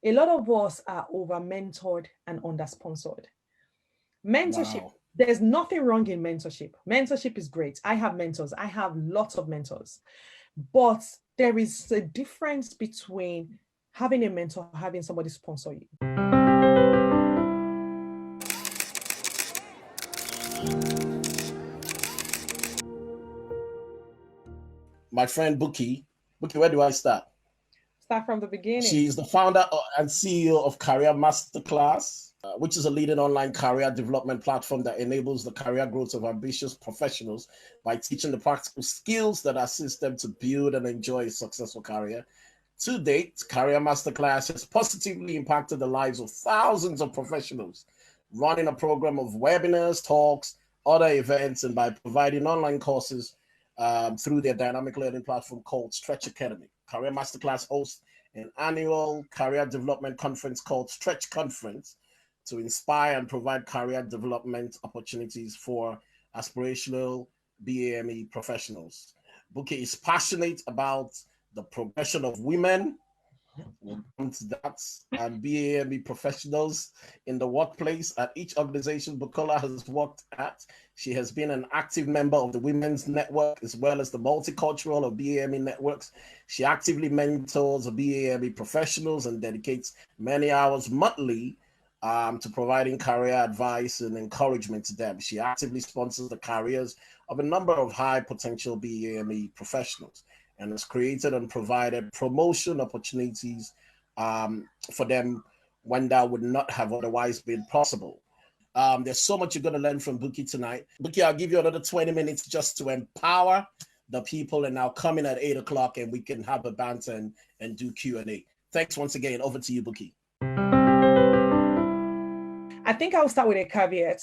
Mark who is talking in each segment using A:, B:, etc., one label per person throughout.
A: a lot of us are over-mentored and under-sponsored. Mentorship,
B: Wow.
A: there's nothing wrong in mentorship. Mentorship is great. I have mentors. I have lots of mentors. But there is a difference between having a mentor, having somebody sponsor you.
B: My friend Buki. Buki, where do I start?
A: Start from the beginning.
B: She's the founder and CEO of Career Masterclass, which is a leading online career development platform that enables the career growth of ambitious professionals by teaching the practical skills that assist them to build and enjoy a successful career. To date, Career Masterclass has positively impacted the lives of thousands of professionals, running a program of webinars, talks, other events, and by providing online courses through their dynamic learning platform called Stretch Academy. Career Masterclass hosts an annual career development conference called Stretch Conference to inspire and provide career development opportunities for aspirational BAME professionals. Buki is passionate about the progression of women, we'll come to that, and BAME professionals in the workplace at each organization Bukola has worked at. She has been an active member of the Women's Network as well as the Multicultural or BAME networks. She actively mentors the BAME professionals and dedicates many hours monthly to providing career advice and encouragement to them. She actively sponsors the careers of a number of high potential BAME professionals and has created and provided promotion opportunities for them when that would not have otherwise been possible. There's so much you're going to learn from Buki tonight. Buki, I'll give you another 20 minutes just to empower the people, and I'll come in at 8 o'clock and we can have a banter and do Q&A. Thanks once again. Over to you, Buki.
A: I think I'll start with a caveat.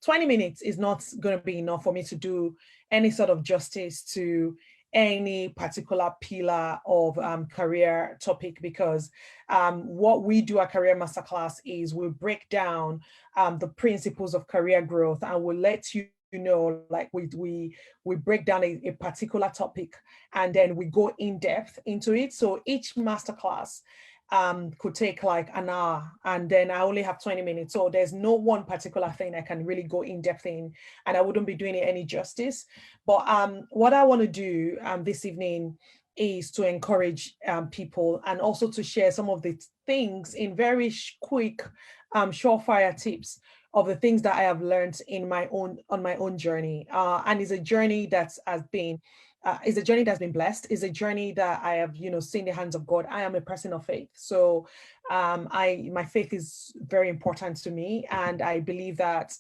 A: 20 minutes is not going to be enough for me to do any sort of justice to any particular pillar of career topic, because what we do at Career Masterclass is we break down the principles of career growth, and we'll let you know, like we break down a particular topic and then we go in depth into it. So each masterclass could take like an hour, and then I only have 20 minutes. So there's no one particular thing I can really go in depth in, and I wouldn't be doing it any justice. But what I want to do this evening is to encourage people, and also to share some of the things in very quick, surefire tips of the things that I have learned on my own journey. And it's a journey that has been is a journey that's been blessed, is a journey that I have, seen the hands of God. I am a person of faith. So my faith is very important to me. And I believe that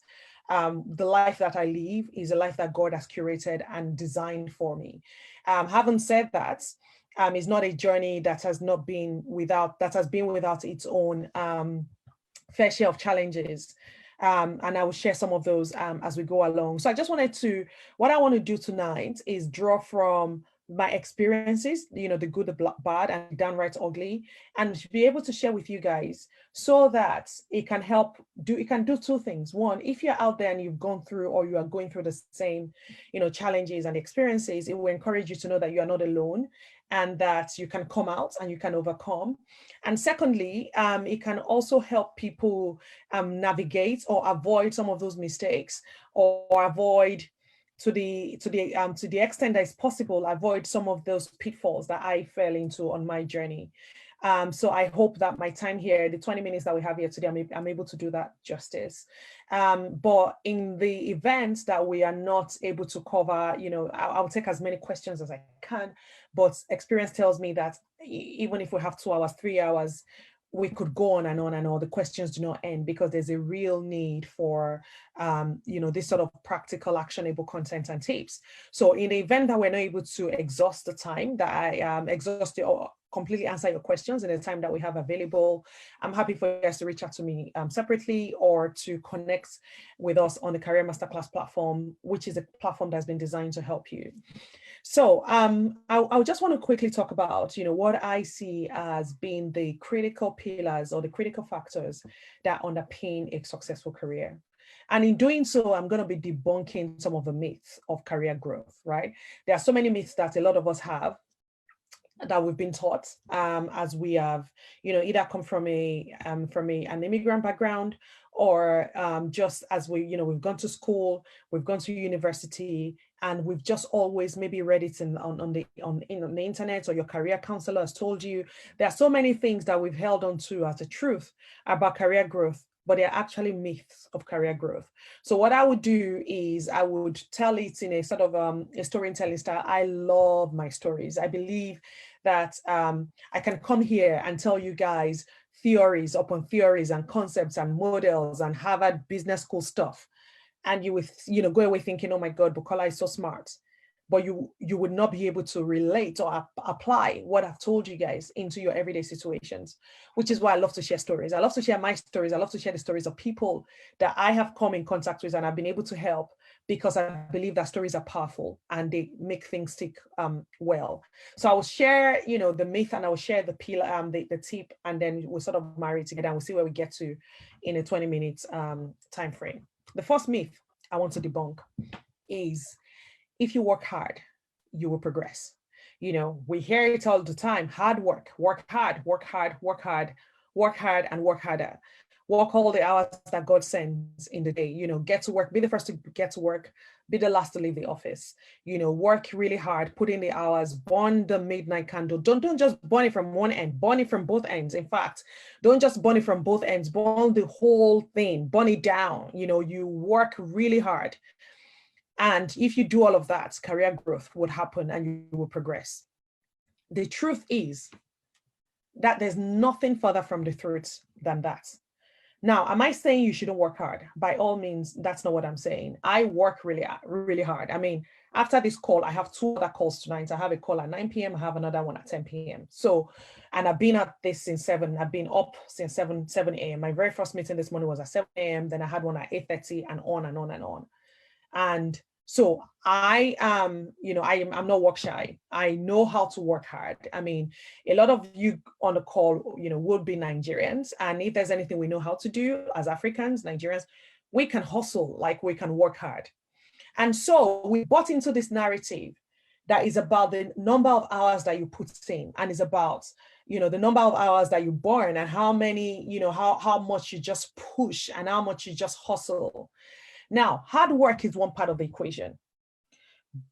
A: the life that I live is a life that God has curated and designed for me. Having said that, it's not a journey that has been without its own fair share of challenges. And I will share some of those as we go along. So what I want to do tonight is draw from my experiences, the good, the bad, and downright ugly, and to be able to share with you guys so that it can do two things. One, if you're out there and you've gone through or you are going through the same, challenges and experiences, it will encourage you to know that you are not alone and that you can come out and you can overcome. And secondly, it can also help people navigate or avoid some of those mistakes, or avoid to the extent that it's possible, avoid some of those pitfalls that I fell into on my journey. So I hope that my time here, the 20 minutes that we have here today, I'm able to do that justice. But in the event that we are not able to cover, I'll take as many questions as I can. But experience tells me that even if we have 2 hours, 3 hours, we could go on and on and on. The questions do not end, because there's a real need for, this sort of practical, actionable content and tips. So in the event that we're not able to exhaust the time, that I exhaust or completely answer your questions in the time that we have available, I'm happy for you guys to reach out to me separately, or to connect with us on the Career Masterclass platform, which is a platform that's been designed to help you. So I just want to quickly talk about, what I see as being the critical pillars or the critical factors that underpin a successful career. And in doing so, I'm going to be debunking some of the myths of career growth, right? There are so many myths that a lot of us have. that we've been taught, as we have, either come from an immigrant background, or just as we've gone to school, we've gone to university, and we've just always maybe read it on the internet, or your career counselor has told you. There are so many things that we've held on to as a truth about career growth, but they're actually myths of career growth. So what I would do is I would tell it in a sort of a storytelling style. I love my stories. I believe that I can come here and tell you guys theories upon theories and concepts and models and Harvard Business School stuff. And you would, go away thinking, oh my God, Bukola is so smart. But you would not be able to relate or apply what I've told you guys into your everyday situations, which is why I love to share stories. I love to share my stories. I love to share the stories of people that I have come in contact with and I've been able to help, because I believe that stories are powerful and they make things stick well. So I will share, the myth, and I will share the pillar, the tip, and then we'll sort of marry it together and we'll see where we get to in a 20 minutes time frame. The first myth I want to debunk is, if you work hard, you will progress. We hear it all the time: hard work, work hard, work hard, work hard, work hard, and work harder. Work all the hours that God sends in the day. Get to work, be the first to get to work, be the last to leave the office. Work really hard, put in the hours, burn the midnight candle. Don't just burn it from one end, burn it from both ends. In fact, don't just burn it from both ends, burn the whole thing, burn it down. You work really hard. And if you do all of that, career growth would happen and you will progress. The truth is that there's nothing further from the truth than that. Now, am I saying you shouldn't work hard? By all means, that's not what I'm saying. I work really, really hard. I mean, after this call, I have 2 other calls tonight. I have a call at 9 p.m. I have another one at 10 p.m. So, and I've been at this since 7. I've been up since 7 a.m. My very first meeting this morning was at 7 a.m. Then I had one at 8:30 and on and on and on. And so I am, I'm not work shy. I know how to work hard. I mean, a lot of you on the call, would be Nigerians. And if there's anything we know how to do as Africans, Nigerians, we can hustle, like we can work hard. And so we bought into this narrative that is about the number of hours that you put in, and is about, the number of hours that you burn, and how many, how much you just push and how much you just hustle. Now, hard work is one part of the equation,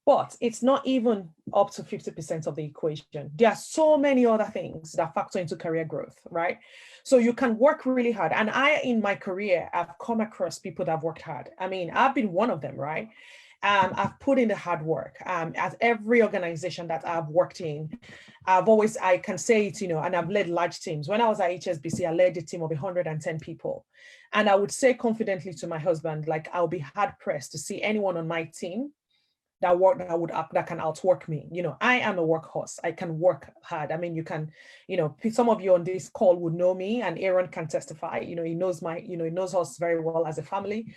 A: but it's not even up to 50% of the equation. There are so many other things that factor into career growth, right? So you can work really hard. And in my career, I've come across people that have worked hard. I mean, I've been one of them, right? I've put in the hard work. At every organization that I've worked in, I can say it, and I've led large teams. When I was at HSBC, I led a team of 110 people. And I would say confidently to my husband, like, I'll be hard pressed to see anyone on my team that can outwork me. I am a workhorse. I can work hard. I mean, you can, some of you on this call would know me, and Aaron can testify. He knows he knows us very well as a family.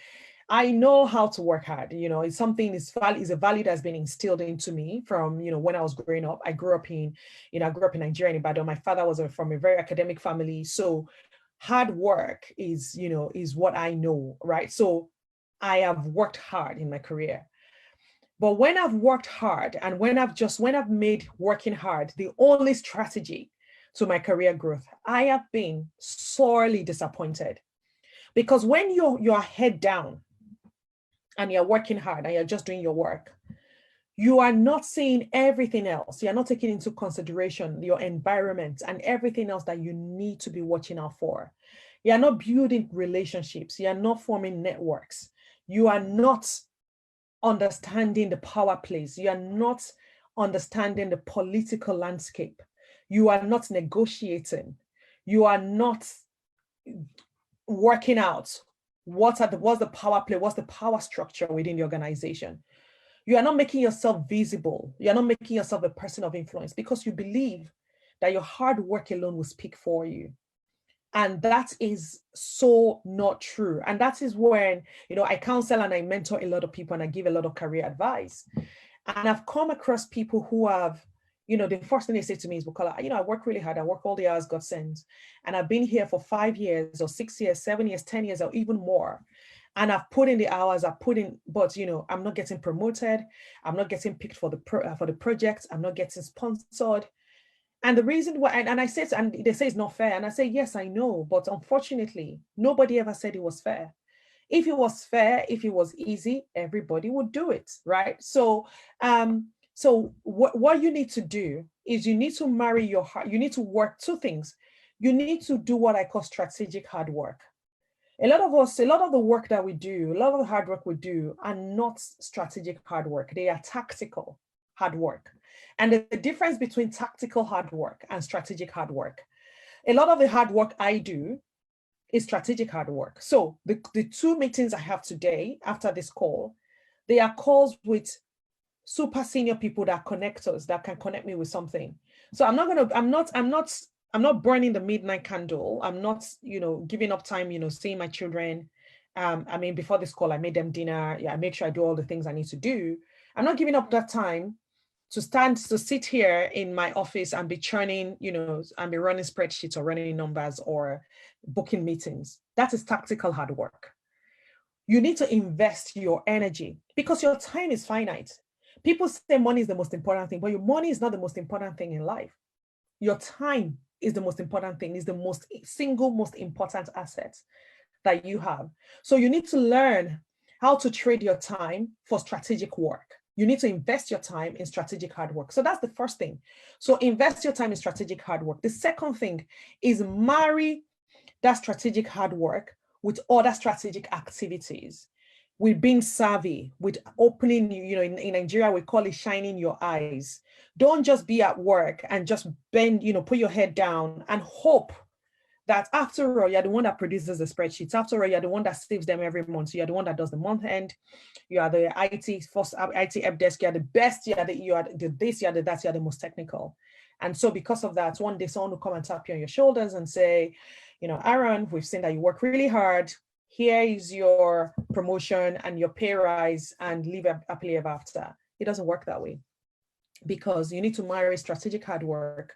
A: I know how to work hard. It's something, is a value that's been instilled into me from, when I was growing up. I grew up in Nigeria, in Ibadan. My father was from a very academic family. So hard work is what I know, right? So I have worked hard in my career. But when I've worked hard, and when I've made working hard the only strategy to my career growth, I have been sorely disappointed. Because when you're head down and you're working hard and you're just doing your work, you are not seeing everything else. You're not taking into consideration your environment and everything else that you need to be watching out for. You're not building relationships. You're not forming networks. You are not understanding the power plays. You are not understanding the political landscape. You are not negotiating. You are not working out what's the power play, what's the power structure within the organization. You are not making yourself visible. You are not making yourself a person of influence, because you believe that your hard work alone will speak for you. And that is so not true. And that is when, I counsel and I mentor a lot of people, and I give a lot of career advice. And I've come across people who have, the first thing they say to me is, Bukola, I work really hard. I work all the hours God sends. And I've been here for 5 years or 6 years, 7 years, 10 years, or even more. And I've put in the hours, but I'm not getting promoted. I'm not getting picked for the project. I'm not getting sponsored. And the reason why, and I say, and they say it's not fair. And I say, yes, I know. But unfortunately, nobody ever said it was fair. If it was fair, if it was easy, everybody would do it, right? So, what you need to do is you need to marry your heart. You need to work two things. You need to do what I call strategic hard work. A lot of the work that we do, a lot of the hard work we do are not strategic hard work. They are tactical hard work. And the difference between tactical hard work and strategic hard work, a lot of the hard work I do is strategic hard work. So the two meetings I have today after this call, they are calls with super senior people that connect us, that can connect me with something. So I'm not burning the midnight candle. I'm not, giving up time, seeing my children. Before this call, I made them dinner. Yeah, I make sure I do all the things I need to do. I'm not giving up that time to sit here in my office and be churning, and be running spreadsheets or running numbers or booking meetings. That is tactical hard work. You need to invest your energy because your time is finite. People say money is the most important thing, but your money is not the most important thing in life. Your time is the most important thing, is the single most important asset that you have. So you need to learn how to trade your time for strategic work. You need to invest your time in strategic hard work. So that's the first thing. So invest your time in strategic hard work. The second thing is marry that strategic hard work with other strategic activities, with being savvy, with opening, in Nigeria, we call it shining your eyes. Don't just be at work and just bend, put your head down and hope that after all, you're the one that produces the spreadsheets. After all, you're the one that saves them every month. So you're the one that does the month end. You are the first IT help desk. You're the best. You are the this, you are the that, you're the most technical. And so because of that, one day someone will come and tap you on your shoulders and say, Aaron, we've seen that you work really hard. Here is your promotion and your pay rise, and live happily ever after. It doesn't work that way, because you need to marry strategic hard work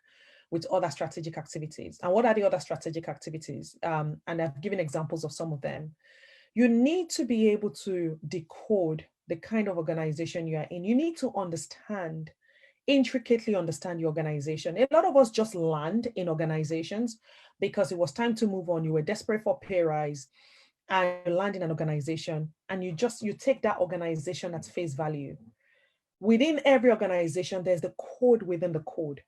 A: with other strategic activities. And what are the other strategic activities? And I've given examples of some of them. You need to be able to decode the kind of organization you are in. You need to intricately understand your organization. A lot of us just land in organizations because it was time to move on. You were desperate for pay rise, and you land in an organization, and you take that organization at face value. Within every organization, there's the code within the code.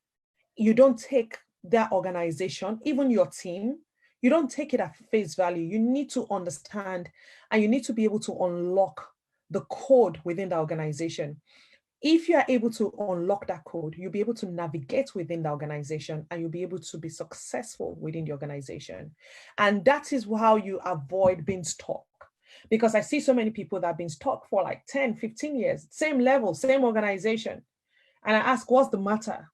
A: You don't take that organization, even your team, you don't take it at face value. You need to understand, and you need to be able to unlock the code within the organization. If you are able to unlock that code, you'll be able to navigate within the organization, and you'll be able to be successful within the organization. And that is how you avoid being stuck. Because I see so many people that have been stuck for like 10, 15 years, same level, same organization. And I ask, what's the matter?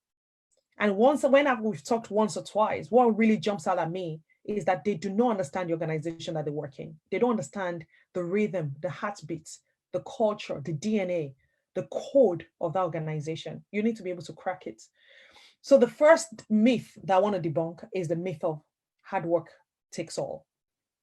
A: And we've talked once or twice, what really jumps out at me is that they do not understand the organization that they work in. They don't understand the rhythm, the heartbeats, the culture, the DNA, the code of that organization. You need to be able to crack it. So the first myth that I want to debunk is the myth of hard work takes all,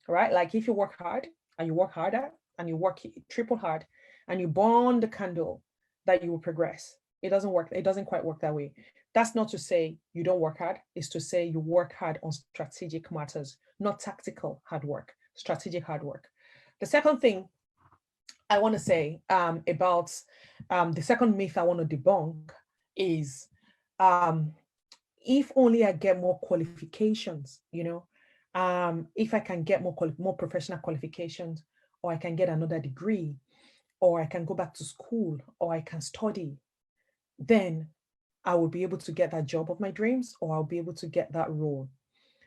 A: right? Like if you work hard and you work harder and you work triple hard and you burn the candle, that you will progress. It doesn't work. It doesn't quite work that way. That's not to say you don't work hard. It's to say you work hard on strategic matters, not tactical hard work, strategic hard work. The second thing I want to say about the second myth I want to debunk is if only I get more qualifications, if I can get more professional qualifications, or I can get another degree, or I can go back to school, or I can study, then I will be able to get that job of my dreams, or I'll be able to get that role.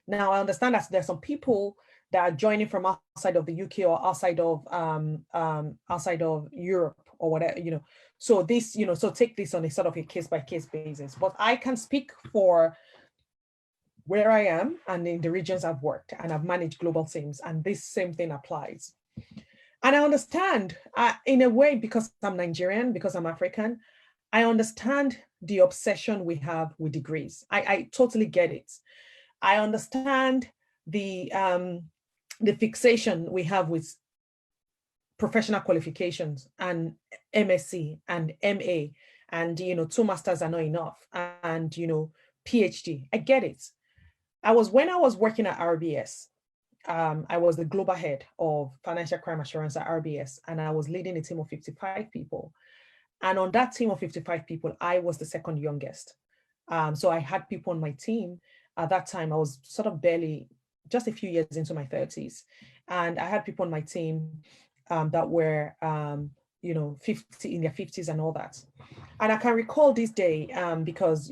A: Now, I understand that there's some people that are joining from outside of the UK or outside of Europe or whatever, So this, so take this on a sort of a case-by-case basis. But I can speak for where I am and in the regions I've worked, and I've managed global teams, and this same thing applies. And I understand, in a way, because I'm Nigerian, because I'm African, I understand the obsession we have with degrees. I totally get it. I understand the fixation we have with professional qualifications and MSc and MA, and 2 masters are not enough, and PhD. I get it. When I was working at RBS, I was the global head of financial crime assurance at RBS, and I was leading a team of 55 people. And on that team of 55 people, I was the second youngest. So I had people on my team. At that time, I was sort of barely just a few years into my 30s. And I had people on my team that were, 50 in their 50s and all that. And I can recall this day because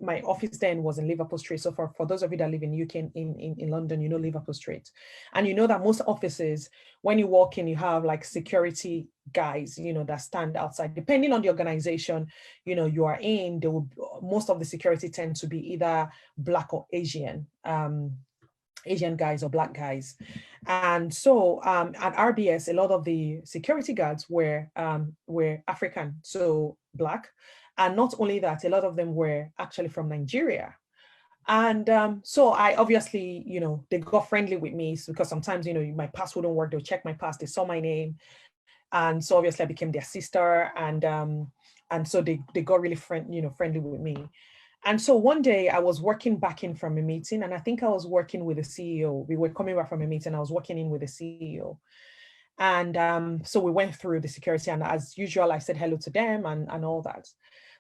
A: my office then was in Liverpool Street. So for those of you that live in UK in London, you know Liverpool Street. And you know that most offices, when you walk in, you have like security guys, that stand outside. Depending on the organization, you are in, most of the security tend to be either Black or Asian guys or Black guys. And so at RBS, a lot of the security guards were African, so Black. And not only that, a lot of them were actually from Nigeria. And so I obviously, they got friendly with me because sometimes, my pass wouldn't work. They'll check my pass. They saw my name. And so obviously I became their sister. And so they got really friendly with me. And so one day I was working back in from a meeting, and I think I was working with the CEO. We were coming back from a meeting. I was working in with the CEO. And so we went through the security, and as usual, I said hello to them and all that.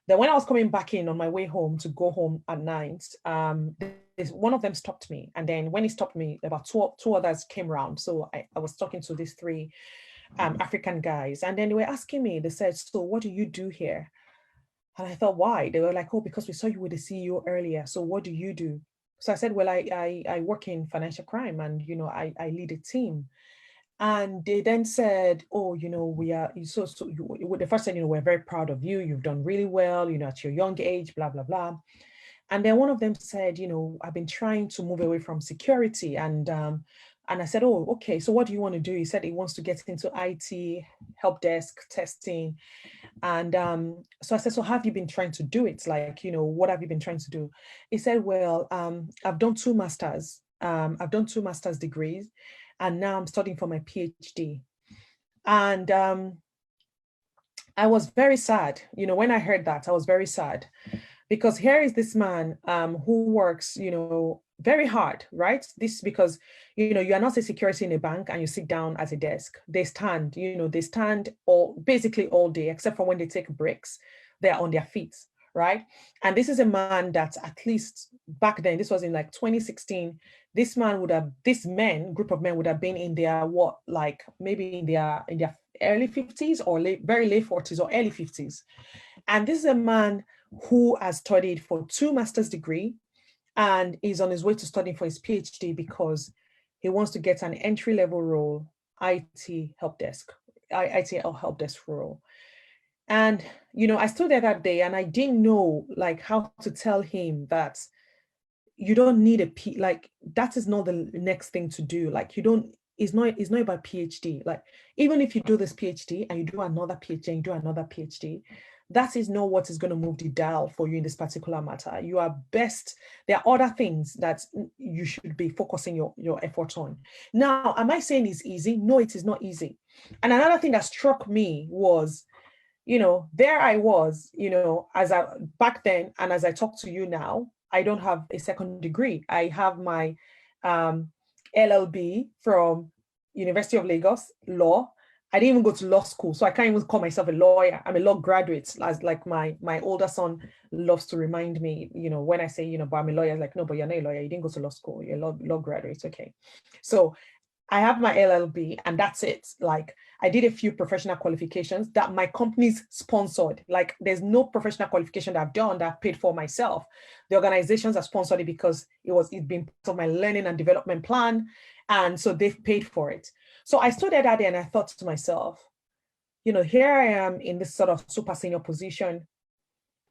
A: Then when I was coming back in on my way home to go home at night, one of them stopped me. And then when he stopped me, about two others came around. So I was talking to these three African guys, and then they were asking me, they said, so what do you do here? And I thought, why? They were like, oh, because we saw you with the CEO earlier. So what do you do? So I said, well, I work in financial crime, and, I lead a team. And they then said, oh, we are, the first thing, we're very proud of you. You've done really well, at your young age, blah, blah, blah. And then one of them said, I've been trying to move away from security. And I said, oh, okay, so what do you want to do? He said he wants to get into IT, help desk, testing. And so I said, so have you been trying to do it? Like, what have you been trying to do? He said, well, I've done two masters. I've done two master's degrees, and now I'm studying for my PhD. And I was very sad. When I heard that, I was very sad, because here is this man who works, very hard, right? This because, you are not a security in a bank and you sit down at a desk. They stand, they stand basically all day, except for when they take breaks, they're on their feet, right? And this is a man that, at least back then, this was in like 2016, this group of men would have been in their, maybe in their early 50s or very late 40s or early 50s. And this is a man who has studied for 2 master's degree and is on his way to studying for his PhD because he wants to get an entry-level role, IT help desk role. And, I stood there that day and I didn't know how to tell him that you don't need that is not the next thing to do. It's not about PhD. Even if you do this PhD and you do another PhD and you do another PhD, that is not what is going to move the dial for you in this particular matter. You are best. There are other things that you should be focusing your efforts on. Now, am I saying it's easy? No, it is not easy. And another thing that struck me was, there I was, back then, and as I talk to you now, I don't have a second degree. I have my LLB from University of Lagos, law. I didn't even go to law school, so I can't even call myself a lawyer. I'm a law graduate, as like my older son loves to remind me, when I say, but I'm a lawyer, like, no, but you're not a lawyer. You didn't go to law school. You're a law graduate. Okay. So I have my LLB and that's it. I did a few professional qualifications that my companies sponsored. There's no professional qualification that I've done that I've paid for myself. The organizations have sponsored it because it's been part of my learning and development plan. And so they've paid for it. So I stood there that day and I thought to myself, here I am in this sort of super senior position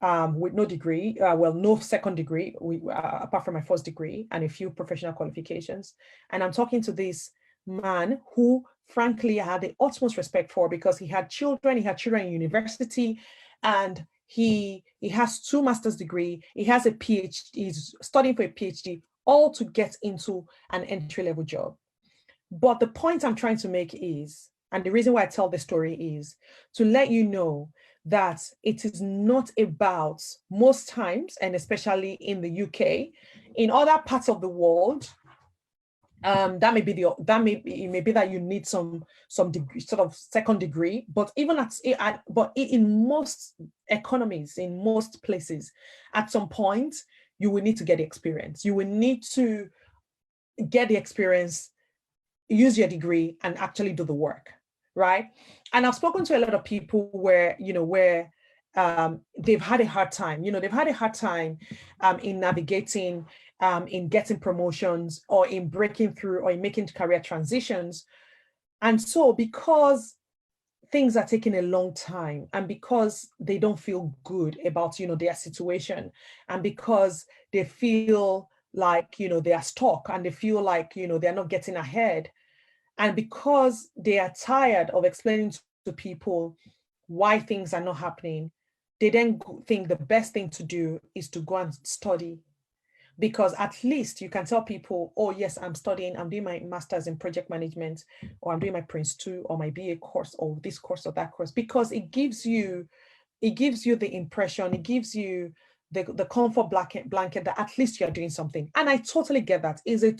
A: with no degree, no second degree, apart from my first degree and a few professional qualifications. And I'm talking to this man who, frankly, I had the utmost respect for because he had children in university, and he has 2 master's degree, he has a PhD, he's studying for a PhD, all to get into an entry-level job. But the point I'm trying to make is, and the reason why I tell this story is to let you know that it is not about, most times, and especially in the UK, in other parts of the world, that may be it may be that you need some degree, sort of second degree, but even in most economies, in most places, at some point you will need to get the experience. You will need to get the experience, use your degree, and actually do the work, right? And I've spoken to a lot of people where they've had a hard time. They've had a hard time in navigating, in getting promotions, or in breaking through, or in making career transitions. And so because things are taking a long time, and because they don't feel good about, their situation, and because they feel like, they are stuck, and they feel like, they're not getting ahead, and because they are tired of explaining to people why things are not happening, they then think the best thing to do is to go and study. Because at least you can tell people, oh yes, I'm studying, I'm doing my master's in project management, or I'm doing my Prince 2 or my BA course, or this course or that course, because it gives you the impression, it gives you the comfort blanket that at least you're doing something. And I totally get that. Is a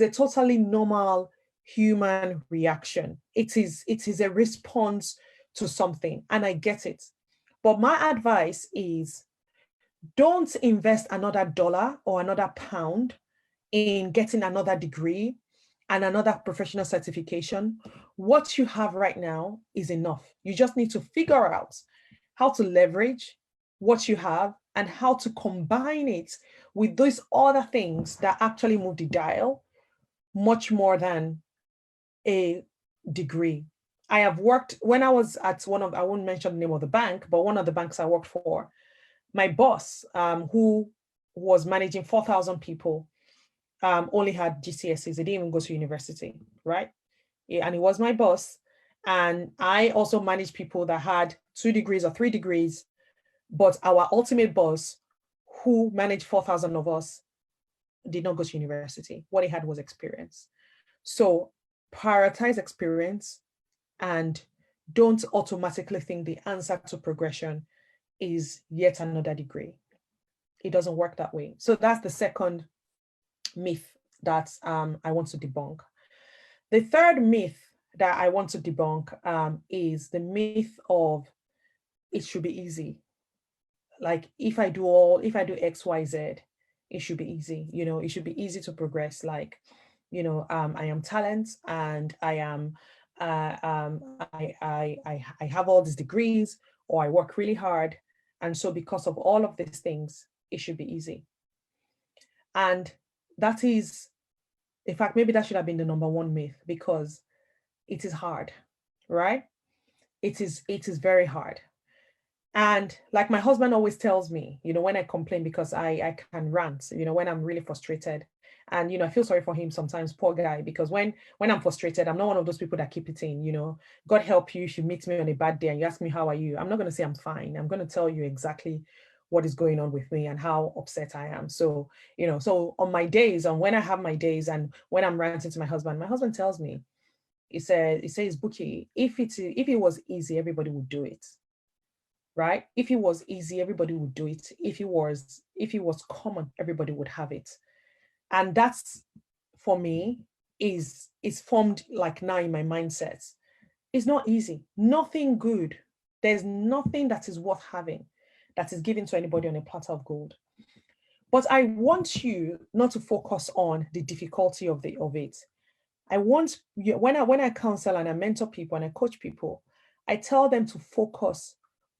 A: totally normal human reaction. It is a response to something, and I get it. But my advice is, don't invest another dollar or another pound in getting another degree and another professional certification. What you have right now is enough. You just need to figure out how to leverage what you have and how to combine it with those other things that actually move the dial much more than a degree. I have worked, when I was at I won't mention the name of the bank, but one of the banks I worked for, my boss, who was managing 4,000 people, only had GCSEs. He didn't even go to university, right? Yeah, and he was my boss. And I also managed people that had 2 degrees or 3 degrees, but our ultimate boss, who managed 4,000 of us, did not go to university. What he had was experience. So prioritize experience, and don't automatically think the answer to progression is yet another degree. It doesn't work that way. So that's the second myth that I want to debunk. The third myth that I want to debunk is the myth of it should be easy. Like if I do X, Y, Z, it should be easy. It should be easy to progress. Like, I am talent, and I am I have all these degrees, or I work really hard. And so because of all of these things, it should be easy. And that is, in fact, maybe that should have been the number one myth, because it is hard, right? It is very hard. And like my husband always tells me, when I complain, because I can rant, when I'm really frustrated. And, I feel sorry for him sometimes, poor guy, because when I'm frustrated, I'm not one of those people that keep it in, God help you if you meet me on a bad day and you ask me, how are you? I'm not going to say I'm fine. I'm going to tell you exactly what is going on with me and how upset I am. So, so on my days, and when I have my days, and when I'm ranting to my husband tells me, he says, Buki, if it was easy, everybody would do it. Right? If it was easy, everybody would do it. If it was common, everybody would have it. And that's, for me, is formed like now in my mindset. It's not easy. Nothing good. There's nothing that is worth having that is given to anybody on a platter of gold. But I want you not to focus on the difficulty of it. I want you, when I counsel and I mentor people and I coach people, I tell them to focus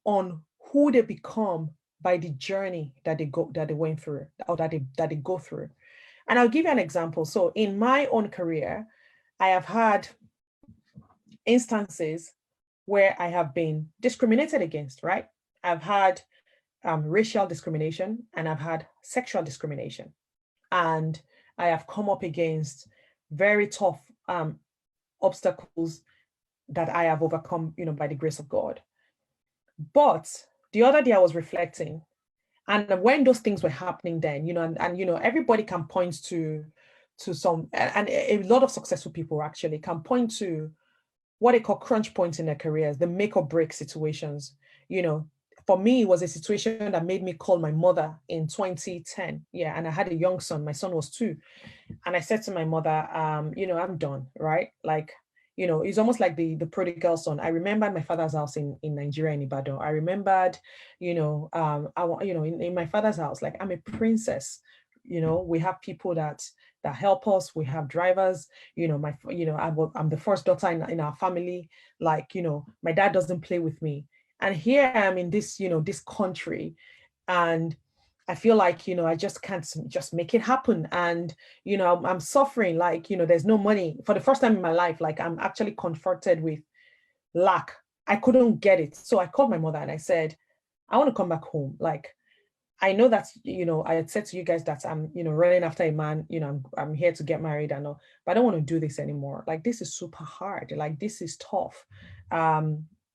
A: on who they become by the journey that they went through, or that they go through. And I'll give you an example. So in my own career, I have had instances where I have been discriminated against, right? I've had racial discrimination, and I've had sexual discrimination. And I have come up against very tough obstacles that I have overcome, by the grace of God. But the other day I was reflecting, and when those things were happening then, and everybody can point to some, and a lot of successful people actually can point to what they call crunch points in their careers, the make or break situations. For me, it was a situation that made me call my mother in 2010. Yeah. And I had a young son. My son was 2. And I said to my mother, I'm done, right? Like, it's almost like the prodigal son. I remembered my father's house in Nigeria, in Ibadan. I remembered, in my father's house, like I'm a princess. We have people that help us. We have drivers. I'm the first daughter in our family. Like, my dad doesn't play with me. And here I am in this, this country, and I feel like, I just can't just make it happen. And, I'm suffering, like, there's no money for the first time in my life. Like, I'm actually confronted with lack. I couldn't get it. So I called my mother and I said, I want to come back home. Like, I know that, I had said to you guys that I'm, running after a man, I'm here to get married and all, but I don't want to do this anymore. Like, this is super hard. Like, this is tough.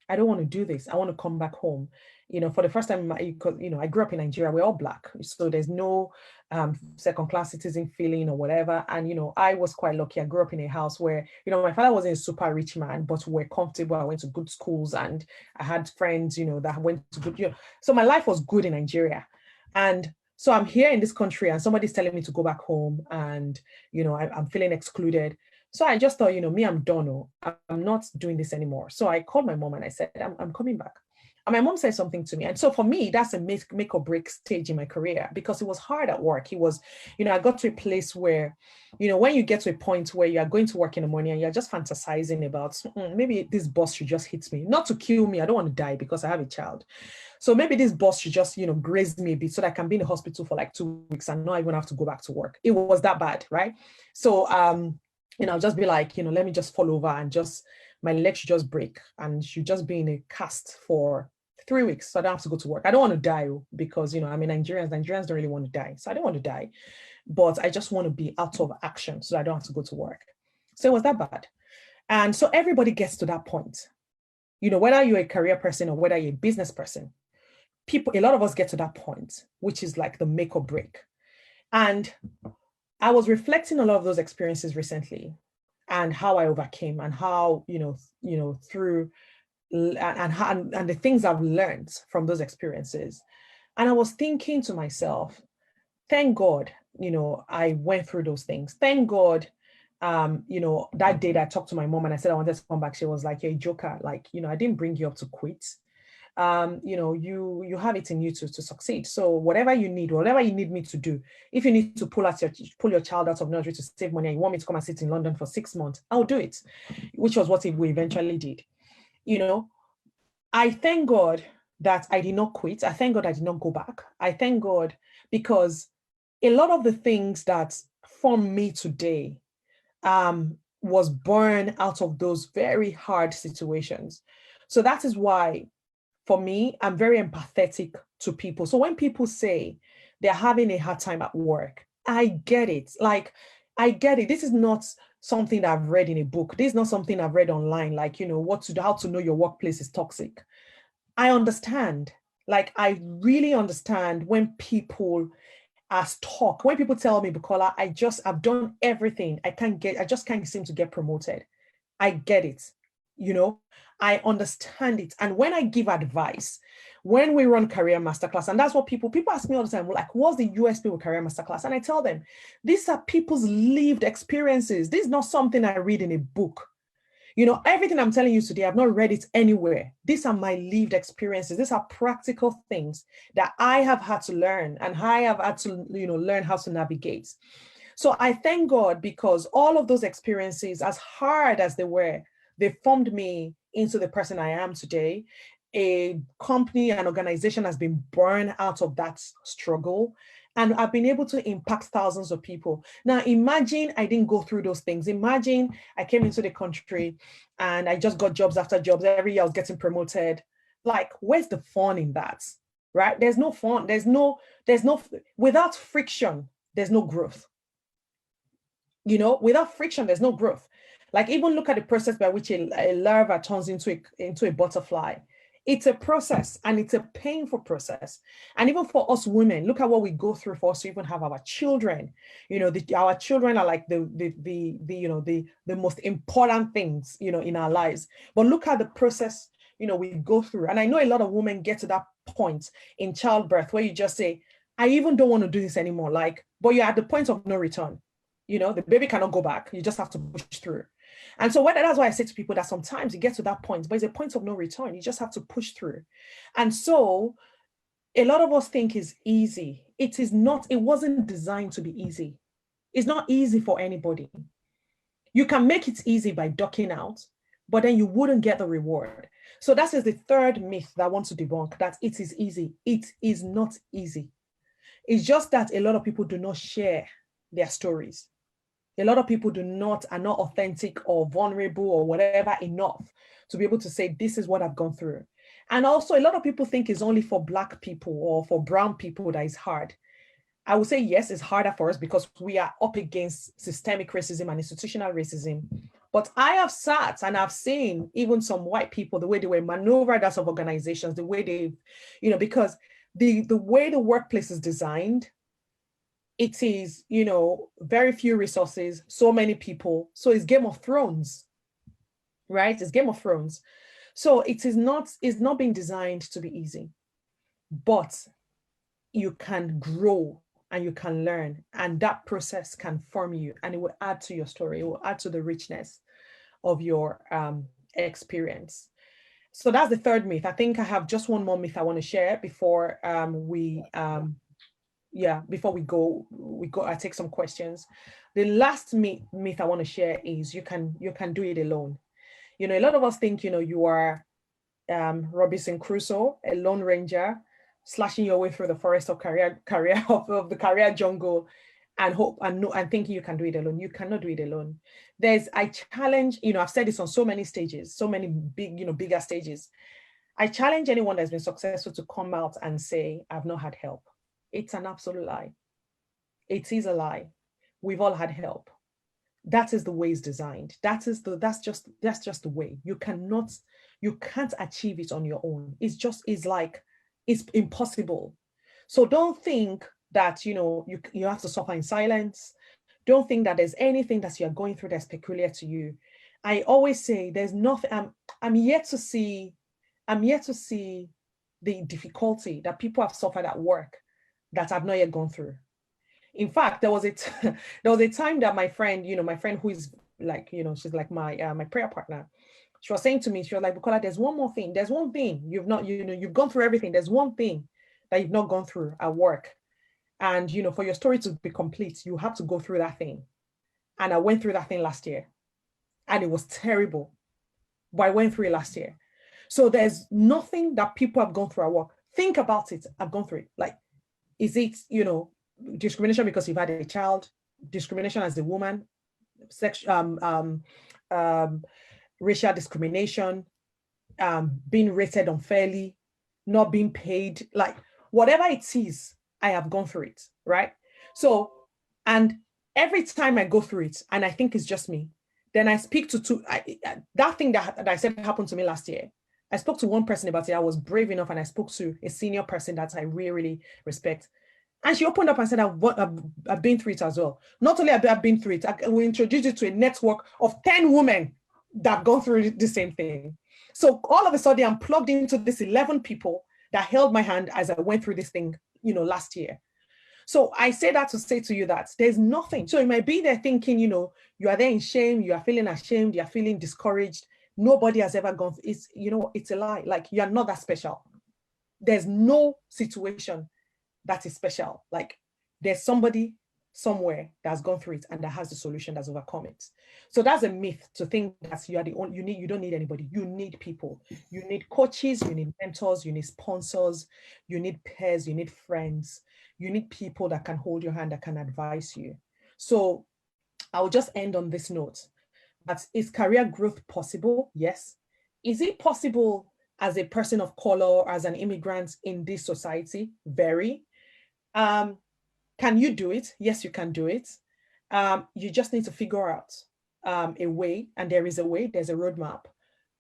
A: I don't want to do this. I want to come back home. For the first time, because, I grew up in Nigeria, we're all Black. So there's no second class citizen feeling or whatever. And, I was quite lucky. I grew up in a house where, my father wasn't a super rich man, but we're comfortable. I went to good schools and I had friends, that went to good, so my life was good in Nigeria. And so I'm here in this country and somebody's telling me to go back home and, I'm feeling excluded. So I just thought, me, I'm done. I'm not doing this anymore. So I called my mom and I said, I'm coming back. And my mom said something to me. And so for me, that's a make or break stage in my career because it was hard at work. It was, I got to a place where, when you get to a point where you are going to work in the morning and you're just fantasizing about maybe this boss should just hit me, not to kill me. I don't want to die because I have a child. So maybe this boss should just, graze me a bit so that I can be in the hospital for like 2 weeks and not even have to go back to work. It was that bad, right? So, I'll just be like, let me just fall over and just, my leg should just break and should just be in a cast for 3 weeks. So I don't have to go to work. I don't want to die because, I'm in Nigerians. Nigerians don't really want to die. So I don't want to die, but I just want to be out of action so I don't have to go to work. So it was that bad. And so everybody gets to that point, whether you're a career person or whether you're a business person, a lot of us get to that point, which is like the make or break. And I was reflecting a lot of those experiences recently and how I overcame and how, through and the things I've learned from those experiences. And I was thinking to myself, thank God, I went through those things. Thank God, that day that I talked to my mom and I said I wanted to come back, she was like, you're a joker. Like, I didn't bring you up to quit. You have it in you to succeed. So whatever you need me to do, if you need to pull your child out of nursery to save money and you want me to come and sit in London for 6 months, I'll do it, which was what we eventually did. I thank God that I did not quit. I thank God I did not go back. I thank God because a lot of the things that formed me today was born out of those very hard situations. So that is why, for me, I'm very empathetic to people. So when people say they're having a hard time at work, I get it. Like, I get it. This is not something that I've read in a book. This is not something I've read online, like, how to know your workplace is toxic. I understand. Like, I really understand when people when people tell me, Bukola, I've done everything. I just can't seem to get promoted. I get it. I understand it. And when I give advice, when we run Career Masterclass, and that's what people ask me all the time, like, what's the USP with Career Masterclass? And I tell them, these are people's lived experiences. This is not something I read in a book. Everything I'm telling you today, I've not read it anywhere. These are my lived experiences. These are practical things that I have had to learn and I have had to, learn how to navigate. So I thank God because all of those experiences, as hard as they were, they formed me into the person I am today. A company, an organization has been born out of that struggle. And I've been able to impact thousands of people. Now, imagine I didn't go through those things. Imagine I came into the country and I just got jobs after jobs. Every year I was getting promoted. Like, where's the fun in that, right? There's no fun. Without friction, there's no growth. Without friction, there's no growth. Like, even look at the process by which a larva turns into a butterfly. It's a process, and it's a painful process. And even for us women, look at what we go through for us to even have our children. Our children are like the most important things, in our lives. But look at the process, we go through. And I know a lot of women get to that point in childbirth where you just say, I even don't want to do this anymore. But you're at the point of no return. The baby cannot go back. You just have to push through. And so that's why I say to people that sometimes you get to that point, but it's a point of no return. You just have to push through. And so a lot of us think it's easy. It is not. It wasn't designed to be easy. It's not easy for anybody. You can make it easy by ducking out, but then you wouldn't get the reward. So that is the third myth that I want to debunk, that it is easy. It is not easy. It's just that a lot of people do not share their stories. A lot of people are not authentic or vulnerable or whatever enough to be able to say, this is what I've gone through. And also a lot of people think it's only for Black people or for brown people that is hard. I would say, yes, it's harder for us because we are up against systemic racism and institutional racism. But I have sat and I've seen even some white people, the way they were maneuvered out of organizations, the way they, because the way the workplace is designed, it is, very few resources, so many people. So it's Game of Thrones, right? It's Game of Thrones. So it's not being designed to be easy, but you can grow and you can learn, and that process can form you, and it will add to your story. It will add to the richness of your experience. So that's the third myth. I think I have just one more myth I want to share before before we go, I take some questions. The last myth I want to share is you can do it alone. A lot of us think, you are Robinson Crusoe, a lone ranger, slashing your way through the forest of of the career jungle, and thinking you can do it alone. You cannot do it alone. I challenge, I've said this on so many stages, so many bigger stages. I challenge anyone that's been successful to come out and say, I've not had help. It's an absolute lie. It is a lie. We've all had help. That is the way it's designed. That's just the way. You can't achieve it on your own. It's impossible. So don't think that, you have to suffer in silence. Don't think that there's anything that you're going through that's peculiar to you. I always say there's nothing. I'm yet to see the difficulty that people have suffered at work that I've not yet gone through. In fact, there was a time that my friend who is like, she's like my prayer partner. She was saying to me, she was like, Bukola, there's one more thing. There's one thing you've not, you've gone through everything. There's one thing that you've not gone through at work. And, for your story to be complete, you have to go through that thing. And I went through that thing last year and it was terrible, but I went through it last year. So there's nothing that people have gone through at work. Think about it. I've gone through it. Like, is it, discrimination because you've had a child, discrimination as a woman, racial discrimination, being rated unfairly, not being paid, like whatever it is, I have gone through it, right? So, and every time I go through it and I think it's just me, then I speak to that thing that I said happened to me last year. I spoke to one person about it. I was brave enough and I spoke to a senior person that I really, really respect. And she opened up and said, I've been through it as well. Not only have I been through it, I will introduce you to a network of 10 women that have gone through the same thing. So all of a sudden, I'm plugged into this 11 people that held my hand as I went through this thing, last year. So I say that to say to you that there's nothing. So you might be there thinking, you are there in shame, you are feeling ashamed, you are feeling discouraged. Nobody has ever gone through it. It's a lie. Like, you are not that special. There's no situation that is special. Like, there's somebody somewhere that's gone through it and that has the solution, that's overcome it. So that's a myth to think that you are the only, you don't need anybody. You need people. You need coaches, you need mentors, you need sponsors, you need peers, you need friends, you need people that can hold your hand, that can advise you. So I'll just end on this note. But is career growth possible? Yes. Is it possible as a person of color or as an immigrant in this society? Very. Can you do it? Yes, you can do it. You just need to figure out a way, and there is a way, there's a roadmap,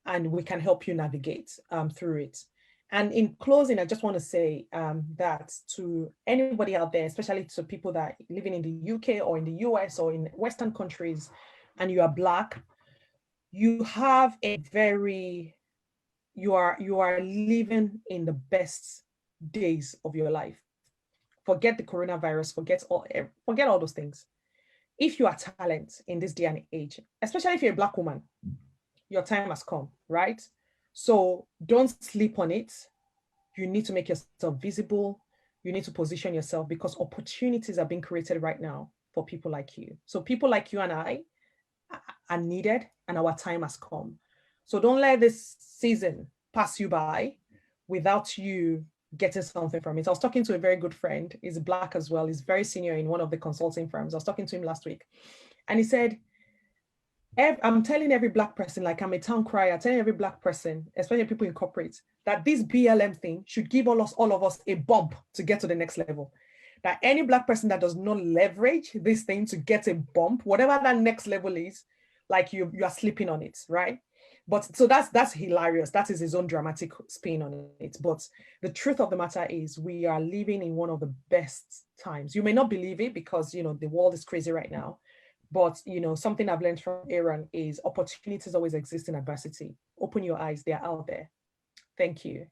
A: and we can help you navigate through it. And in closing, I just want to say that to anybody out there, especially to people that are living in the UK or in the US or in Western countries, and you are Black, you have a very, you are living in the best days of your life. Forget the coronavirus, forget all those things. If you are talent in this day and age, especially if you're a Black woman, your time has come, right? So don't sleep on it. You need to make yourself visible. You need to position yourself, because opportunities are being created right now for people like you. So people like you and I are needed, and our time has come. So don't let this season pass you by without you getting something from it. I was talking to a very good friend. He's Black as well. He's very senior in one of the consulting firms. I was talking to him last week, and he said, I'm telling every Black person, like I'm a town crier, telling every Black person, especially people in corporate, that this BLM thing should give all of us a bump to get to the next level. That any Black person that does not leverage this thing to get a bump, whatever that next level is, like you are sleeping on it, right? But so that's hilarious. That is his own dramatic spin on it. But the truth of the matter is, we are living in one of the best times. You may not believe it because, the world is crazy right now. But, something I've learned from Aaron is opportunities always exist in adversity. Open your eyes, they are out there. Thank you.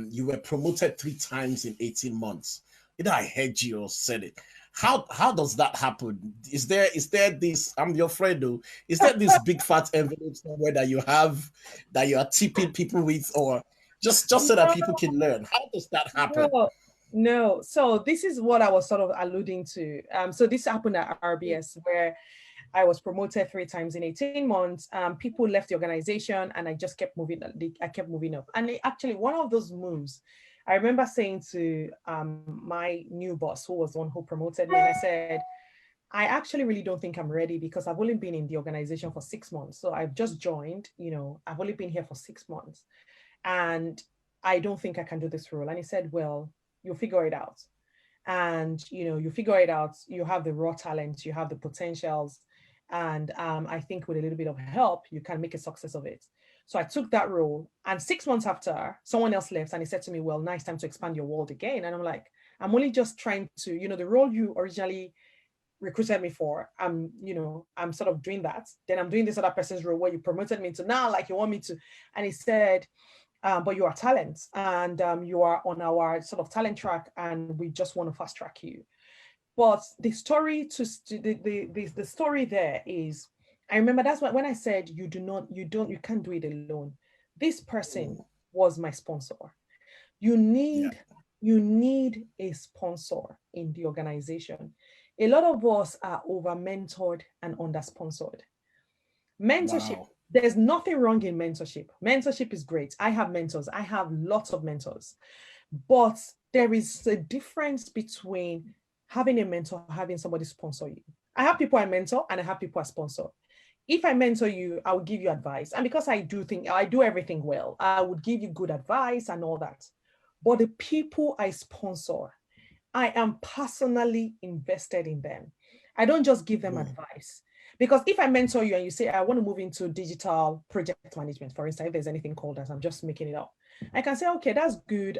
B: You were promoted 3 times in 18 months. Either I heard you or said it. How does that happen? Is there this, I'm your friend though, is there this big fat envelope somewhere that you are tipping people with, or just so that people can learn? How does that happen?
A: No. So this is what I was sort of alluding to. So this happened at RBS, where I was promoted 3 times in 18 months. People left the organization, and I just kept moving. I kept moving up. And actually, one of those moves, I remember saying to my new boss, who was the one who promoted me, and I said, I actually really don't think I'm ready, because I've only been in the organization for 6 months. So I've just joined, I've only been here for 6 months, and I don't think I can do this role. And he said, well, you'll figure it out. And, you figure it out. You have the raw talent, you have the potentials. And I think with a little bit of help, you can make a success of it. So I took that role, and 6 months after, someone else left, and he said to me, well, now it's time to expand your world again. And I'm like, I'm only just trying to, the role you originally recruited me for, I'm sort of doing that. Then I'm doing this other person's role where you promoted me into now, like you want me to. And he said, but you are talent, and you are on our sort of talent track, and we just want to fast track you. But the story the story there is, I remember that's when I said, you can't do it alone. This person was my sponsor. You need a sponsor in the organization. A lot of us are over mentored and under sponsored. Mentorship. Wow. There's nothing wrong in mentorship. Mentorship is great. I have mentors. I have lots of mentors. But there is a difference between having a mentor, having somebody sponsor you. I have people I mentor, and I have people I sponsor. If I mentor you, I will give you advice. And because I do everything well, I would give you good advice and all that. But the people I sponsor, I am personally invested in them. I don't just give them advice. Because if I mentor you and you say, I want to move into digital project management, for instance, if there's anything called that, I'm just making it up. I can say, okay, that's good.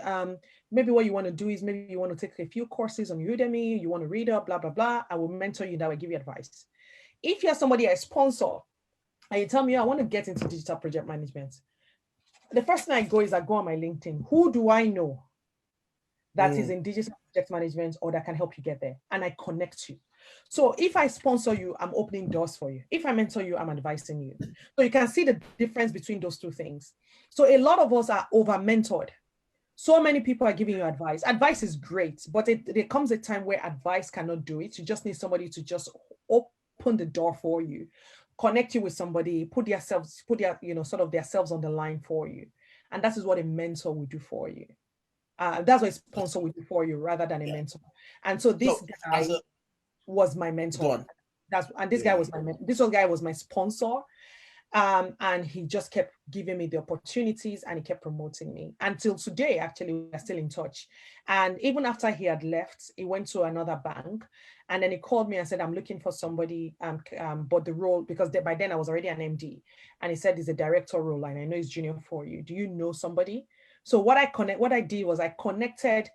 A: Maybe what you want to do is maybe you want to take a few courses on Udemy, you want to read up, blah, blah, blah. I will mentor you, that will give you advice. If you're somebody I sponsor and you tell me, I want to get into digital project management, the first thing I go on my LinkedIn. Who do I know that is in digital project management or that can help you get there? And I connect you. So if I sponsor you, I'm opening doors for you. If I mentor you, I'm advising you. So you can see the difference between those two things. So a lot of us are over-mentored. So many people are giving you advice. Advice is great, but there comes a time where advice cannot do it. You just need somebody to just open the door for you, connect you with somebody, put their selves on the line for you. And that is what a mentor will do for you. That's what a sponsor will do for you rather than a mentor. And so this guy was my mentor. This guy was my sponsor. And he just kept giving me the opportunities, and he kept promoting me until today. Actually, we're still in touch. And even after he had left, he went to another bank, and then he called me and said, I'm looking for somebody, but the role, because by then I was already an MD, and he said, it's a director role, and I know it's junior for you. Do you know somebody? So what I did was I connected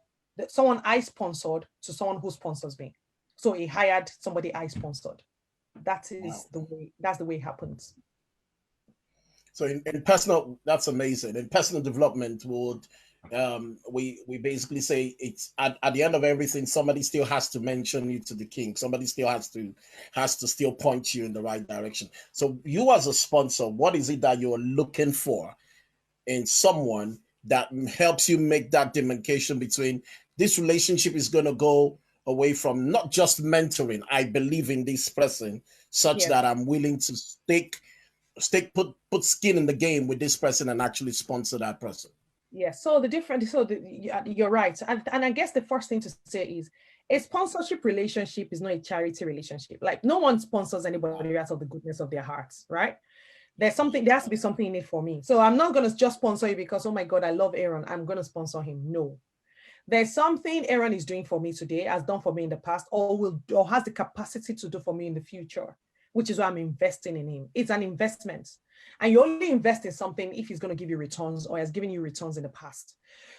A: someone I sponsored to someone who sponsors me. So he hired somebody I sponsored. That's the way it happens.
B: So in personal, that's amazing. In personal development, we basically say it's at the end of everything, somebody still has to mention you to the king. Somebody still has to still point you in the right direction. So you as a sponsor, what is it that you're looking for in someone that helps you make that demarcation between this relationship is going to go away from not just mentoring, I believe in this person such that I'm willing to put skin in the game with this person and actually sponsor that person.
A: Yeah. So you're right. And I guess the first thing to say is a sponsorship relationship is not a charity relationship. Like, no one sponsors anybody out of the goodness of their hearts, right? There has to be something in it for me. So I'm not going to just sponsor you because, oh my God, I love Aaron, I'm going to sponsor him. No. There's something Aaron is doing for me today, has done for me in the past, or has the capacity to do for me in the future, which is why I'm investing in him. It's an investment. And you only invest in something if he's going to give you returns or has given you returns in the past.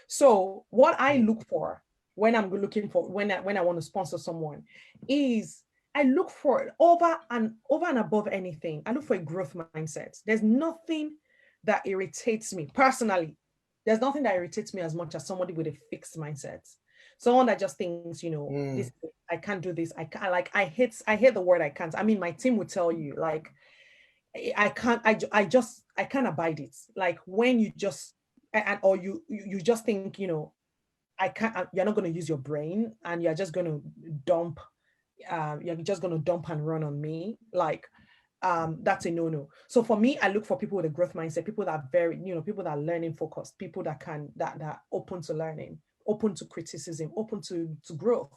A: So what I look for when I want to sponsor someone is I look for over and above anything, I look for a growth mindset. There's nothing that irritates me personally. There's nothing that irritates me as much as somebody with a fixed mindset. Someone that just thinks, this, I can't do this. I hate the word I can't. I mean, my team would tell you, like, I can't abide it. Like, when you just, or you just think, I can't, you're not going to use your brain, and you're just going to dump and run on me. Like, that's a no-no. So for me, I look for people with a growth mindset, people that are people that are learning focused, people that are open to learning, open to criticism, open to growth.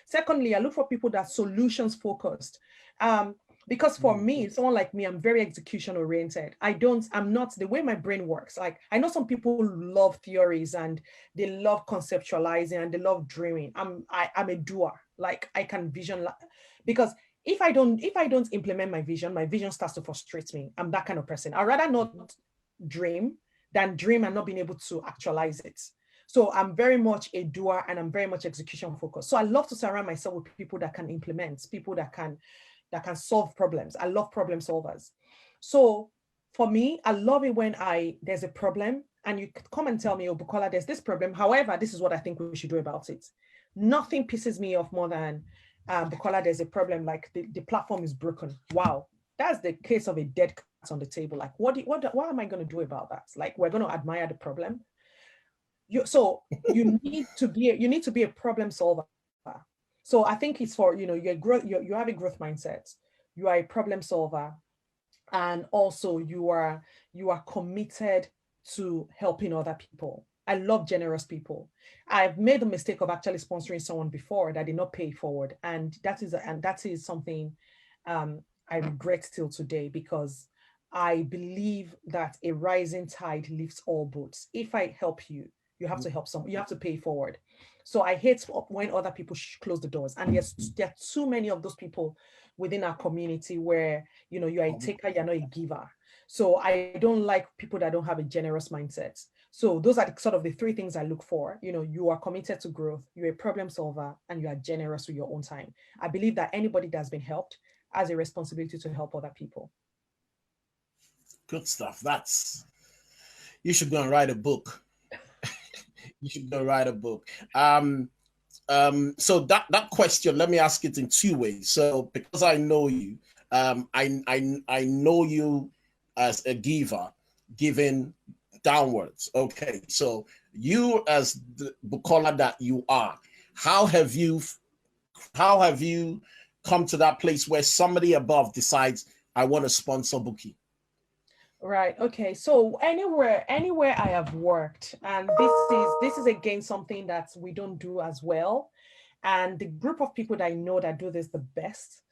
A: Secondly, I look for people that are solutions focused. Because for me, someone like me, I'm very execution oriented. I'm not, the way my brain works. Like, I know some people love theories and they love conceptualizing and they love dreaming. I'm a doer. Like, I can vision, because if I don't implement my vision starts to frustrate me. I'm that kind of person. I'd rather not dream than dream and not being able to actualize it. So I'm very much a doer, and I'm very much execution focused. So I love to surround myself with people that can implement, people that can solve problems. I love problem solvers. So for me, I love it when there's a problem and you come and tell me, oh, Bukola, there's this problem. However, this is what I think we should do about it. Nothing pisses me off more than, Bukola, there's a problem, like the platform is broken. Wow. That's the case of a dead cat on the table. Like, what am I going to do about that? Like, we're going to admire the problem. You need to be a problem solver. So I think it's for, you have a growth mindset, you are a problem solver, and also you are committed to helping other people. I love generous people. I've made the mistake of actually sponsoring someone before that did not pay forward. And that is something I regret till today, because I believe that a rising tide lifts all boats. If I help you, you have to help someone, you have to pay forward. So I hate when other people close the doors. And there are too many of those people within our community where, you're a taker, you're not a giver. So I don't like people that don't have a generous mindset. So those are sort of the three things I look for. You are committed to growth, you're a problem solver, and you are generous with your own time. I believe that anybody that's been helped has a responsibility to help other people.
B: Good stuff. You should go and write a book. You should go write a book. So that question, let me ask it in two ways. So because I know you, I know you as a giver, giving downwards. Okay, so you as the Bukola that you are, how have you come to that place where somebody above decides, I want to sponsor Buki?
A: Right. Okay. So anywhere I have worked, and this is again something that we don't do as well, and the group of people that I know that do this the best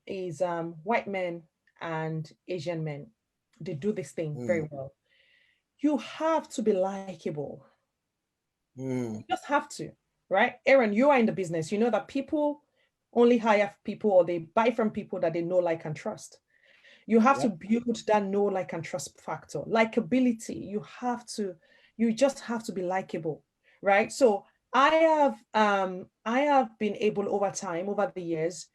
A: is white men and Asian men. they do this thing very well. You have to be likable. You just have to, right? Aaron, you are in the business. You know that people only hire people or they buy from people that they know, like, and trust. You have to build that know, like, and trust factor. Likability, you just have to be likable, right? So I have been able over time, over the years,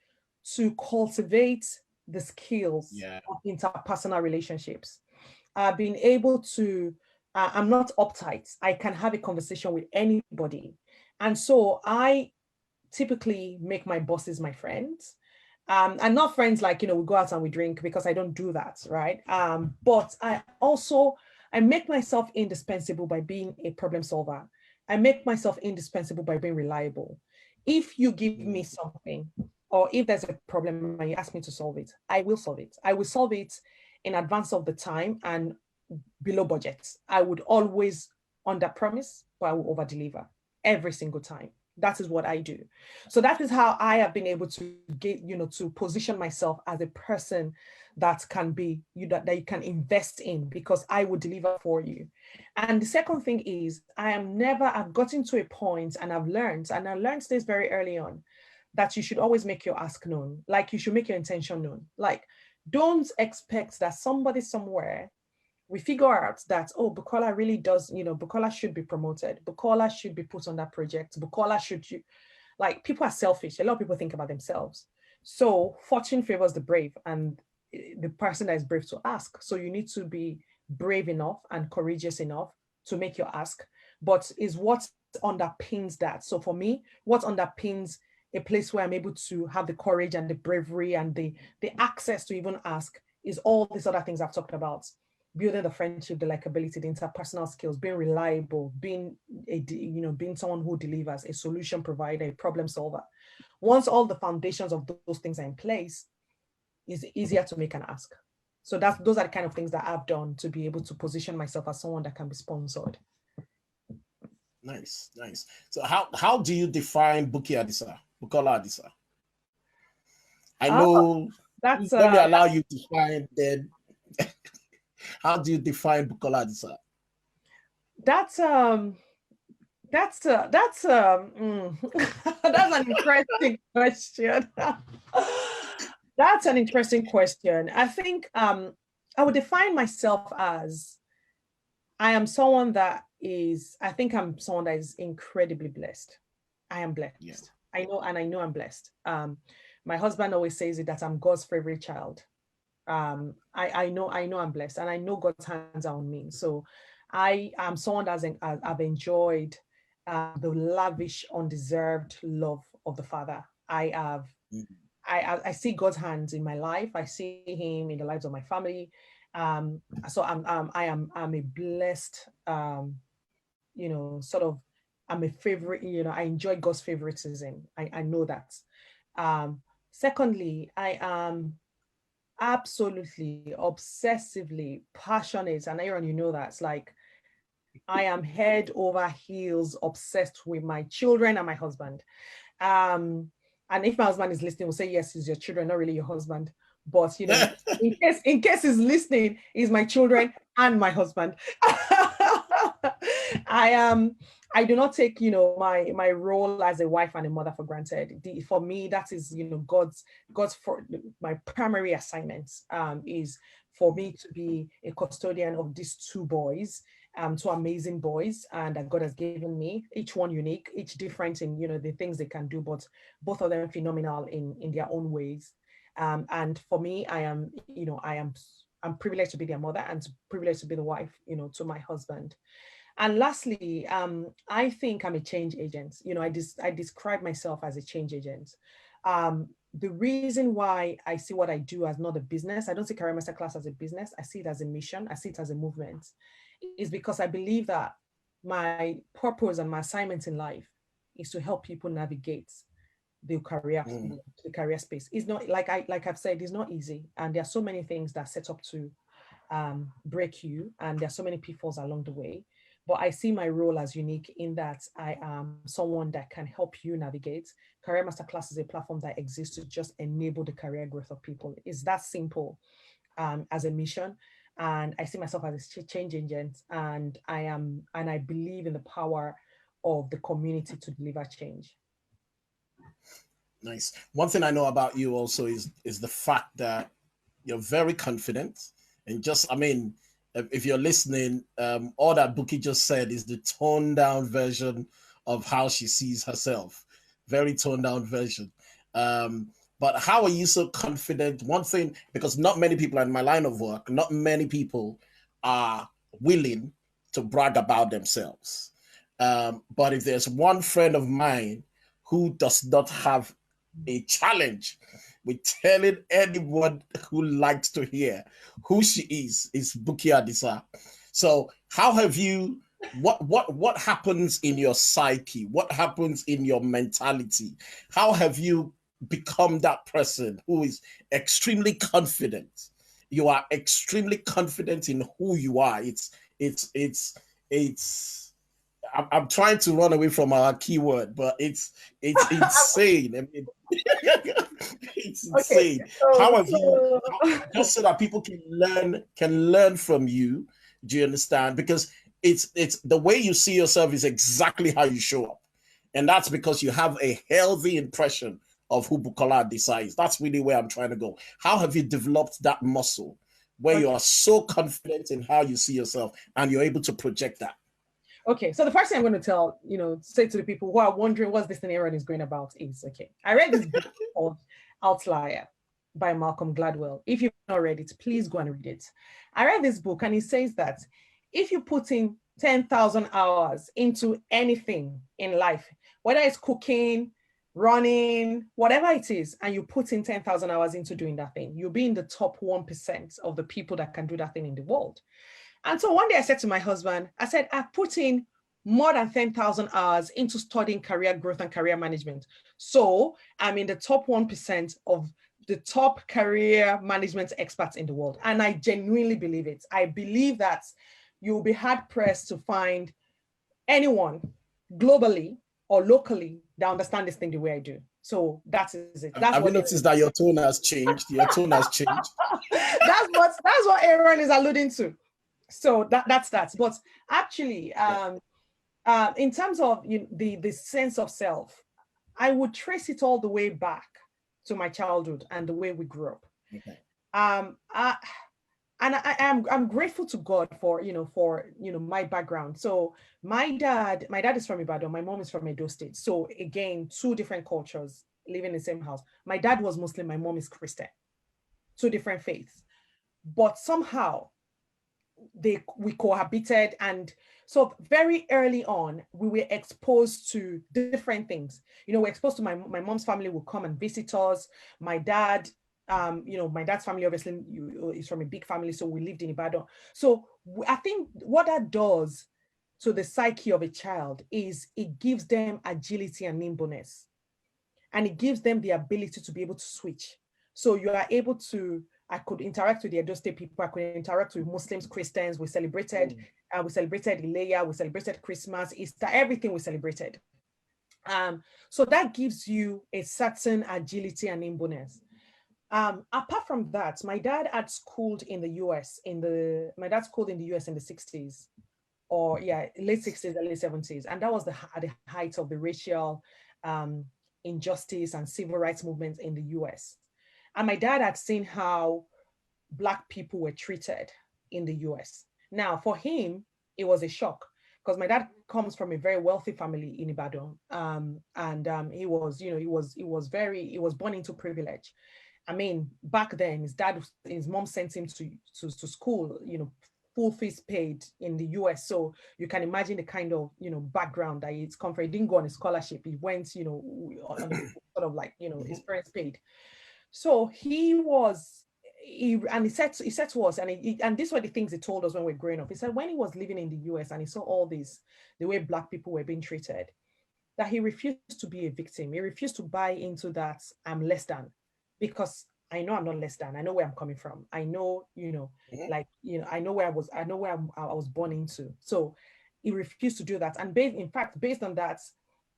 A: to cultivate the skills of interpersonal relationships. I've been able to, I'm not uptight. I can have a conversation with anybody. And so I typically make my bosses my friends. And not friends like, we go out and we drink, because I don't do that, right? But I make myself indispensable by being a problem solver. I make myself indispensable by being reliable. If you give me something, or if there's a problem and you ask me to solve it, I will solve it. I will solve it in advance of the time and below budget. I would always under promise, but I will over deliver every single time. That is what I do. So that is how I have been able to get, to position myself as a person that can be, that you can invest in, because I will deliver for you. And the second thing is, I've gotten to a point, and I learned this very early on, that you should always make your ask known. Like, you should make your intention known. Like, don't expect that somebody somewhere, we figure out that, oh, Bukola really does, Bukola should be promoted. Bukola should be put on that project. Bukola should, like, people are selfish. A lot of people think about themselves. So fortune favors the brave and the person that is brave to ask. So you need to be brave enough and courageous enough to make your ask, but is what underpins that. So for me, what underpins a place where I'm able to have the courage and the bravery and the access to even ask is all these other things I've talked about. Building the friendship, the likability, the interpersonal skills, being reliable, being someone who delivers, a solution provider, a problem solver. Once all the foundations of those things are in place, it's easier to make an ask. So those are the kind of things that I've done to be able to position myself as someone that can be sponsored.
B: Nice. So how do you define Bukola Adisa? I know. Let me allow you to define then. How do you define Bukola Adisa?
A: That's that's an interesting question. That's an interesting question. I think I would define myself as I think I'm someone that is incredibly blessed. I am blessed. Yeah. I know I'm blessed. My husband always says it, that I'm God's favorite child. I know I'm blessed, and I know God's hands are on me. So I am someone that I've enjoyed the lavish, undeserved love of the Father. I see God's hands in my life. I see Him in the lives of my family. So I'm a blessed, I'm a favorite. I enjoy God's favoritism. I know that. Secondly, I am absolutely obsessively passionate, and Aaron, you know that's like I am head over heels obsessed with my children and my husband. And if my husband is listening, we'll say yes, he's your children, not really your husband. But in case he's listening, he's my children and my husband. I do not take my role as a wife and a mother for granted. For me, that is God's my primary assignment is for me to be a custodian of these two boys, two amazing boys, and that God has given me, each one unique, each different in the things they can do, but both of them phenomenal in their own ways. And for me, I'm privileged to be their mother and privileged to be the wife to my husband. And lastly, I think I'm a change agent. I describe myself as a change agent. The reason why I see what I do as not a business, I don't see Career Masterclass as a business, I see it as a mission, I see it as a movement, is because I believe that my purpose and my assignment in life is to help people navigate the career space. It's not, like I've said, it's not easy. And there are so many things that set up to break you, and there are so many pitfalls along the way. But I see my role as unique in that I am someone that can help you navigate. Career Masterclass is a platform that exists to just enable the career growth of people. It's that simple as a mission. and I see myself as a change agent, and I believe in the power of the community to deliver change.
B: Nice. One thing I know about you also is the fact that you're very confident, and just, I mean, if you're listening, all that Buki just said is the toned down version of how she sees herself. Very toned down version. But how are you so confident? One thing, because not many people in my line of work, not many people are willing to brag about themselves. But if there's one friend of mine who does not have a challenge with telling anyone who likes to hear who she is Buki Adisa. So how have you, what happens in your psyche? What happens in your mentality? How have you become that person who is extremely confident? You are extremely confident in who you are. It's I'm trying to run away from our keyword, but it's insane. I mean, it's insane.
A: Okay, so,
B: How have you, just so that people can learn from you? Do you understand? Because it's the way you see yourself is exactly how you show up, and that's because you have a healthy impression of who Bukola Adisa is. That's really where I'm trying to go. How have you developed that muscle where you are so confident in how you see yourself and you're able to project that?
A: Okay, so the first thing I'm going to say to the people who are wondering what's this thing Aaron is going about is, okay, I read this book called Outlier by Malcolm Gladwell. If you've not read it, please go and read it. I read this book and it says that if you put in 10,000 hours into anything in life, whether it's cooking, running, whatever it is, and you put in 10,000 hours into doing that thing, you'll be in the top 1% of the people that can do that thing in the world. And so one day I said to my husband, I said, I've put in more than 10,000 hours into studying career growth and career management. So I'm in the top 1% of the top career management experts in the world. And I genuinely believe it. I believe that you'll be hard pressed to find anyone globally or locally that understand this thing the way I do. So that is it.
B: Have you noticed that your tone has changed? Your tone has changed.
A: that's what Aaron is alluding to. So that's that. But actually, in terms of the sense of self, I would trace it all the way back to my childhood and the way we grew up.
B: Okay.
A: I'm grateful to God for my background. So my dad is from Ibadan, my mom is from Edo State. So again, two different cultures living in the same house. My dad was Muslim, my mom is Christian. Two different faiths. But somehow we cohabited, and so very early on we were exposed to different things. We're exposed to my mom's family will come and visit us. My dad, my dad's family obviously is from a big family, so we lived in Ibadan. So I think what that does to the psyche of a child is it gives them agility and nimbleness, and it gives them the ability to be able to switch. So you are able to, I could interact with the Edo State people, I could interact with Muslims, Christians. We celebrated Ileya, we celebrated Christmas, Easter, everything we celebrated. So that gives you a certain agility and nimbleness. Apart from that, my dad had schooled in the US my dad schooled in the US in the 60s, or late 60s, early 70s. And that was at the height of the racial injustice and civil rights movements in the US. And my dad had seen how Black people were treated in the US. Now, for him, it was a shock because my dad comes from a very wealthy family in Ibadan. He was born into privilege. I mean, back then, his mom sent him to school, full fees paid in the US. So you can imagine the kind of, background that it's come from. He didn't go on a scholarship. He went, on a sort of like, his parents paid. So he said to us, and these were the things he told us when we were growing up. He said when he was living in the US and he saw all this, the way Black people were being treated, that he refused to be a victim. He refused to buy into that I'm less than, because I know I'm not less than. I know where I'm coming from. I know, I know where I was born into. So he refused to do that. And based on that,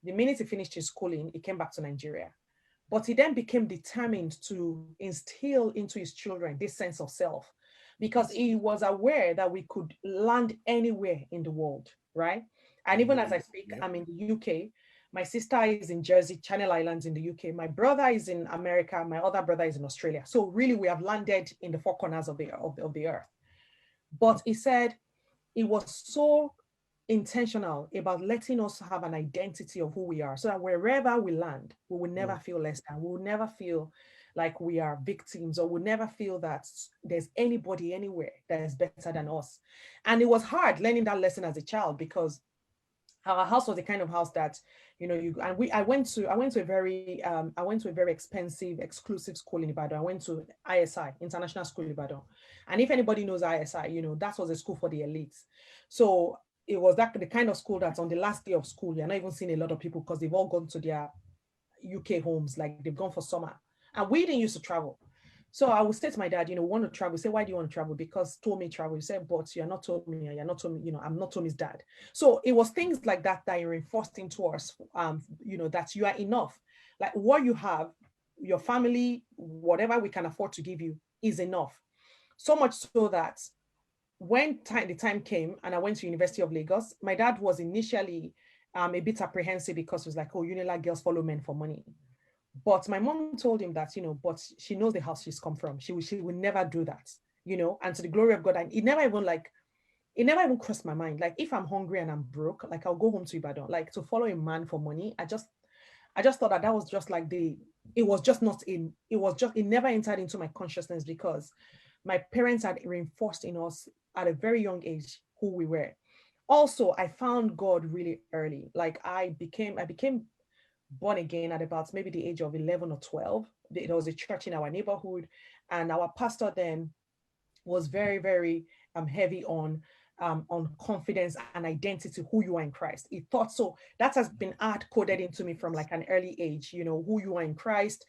A: the minute he finished his schooling, he came back to Nigeria. But he then became determined to instill into his children this sense of self. because he was aware that we could land anywhere in the world, right? And even as I speak, I'm in the UK. My sister is in Jersey, Channel Islands in the UK. My brother is in America. My other brother is in Australia. So really, we have landed in the four corners of the earth. But he said it was so intentional about letting us have an identity of who we are, so that wherever we land, we will never feel less than. We will never feel like we are victims, or we'll never feel that there's anybody anywhere that is better than us. And it was hard learning that lesson as a child, because our house was the kind of house that, you know, I went to a very expensive, exclusive school in Ibadan. I went to ISI, International School in Ibadan. And if anybody knows ISI, you know, that was a school for the elites. So it was that the kind of school that's on the last day of school, you're not even seeing a lot of people, because they've all gone to their UK homes, like they've gone for summer. And we didn't used to travel. So I would say to my dad, you know, want to travel. Say, why do you want to travel? Because told me travel. He said, but you're not told me, you know, I'm not Tommy's dad. So it was things like that that reinforced into us, you know, that you are enough. Like what you have, your family, whatever we can afford to give you is enough. So much so that when the time came and I went to University of Lagos, my dad was initially a bit apprehensive, because he was like, oh, Unilag girls follow men for money. But my mom told him that, you know, but she knows the house she's come from. She will never do that, you know, and to the glory of God. And it never even crossed my mind. Like, if I'm hungry and I'm broke, like, I'll go home to Ibadan. Like, to follow a man for money, I just thought that was just like it never entered into my consciousness, because my parents had reinforced in us at a very young age who we were. Also, I found God really early. Like, I became born again at about maybe the age of 11 or 12. There was a church in our neighborhood, and our pastor then was very, very heavy on confidence and identity, who you are in Christ. He thought so. That has been hard coded into me from like an early age, you know, who you are in Christ,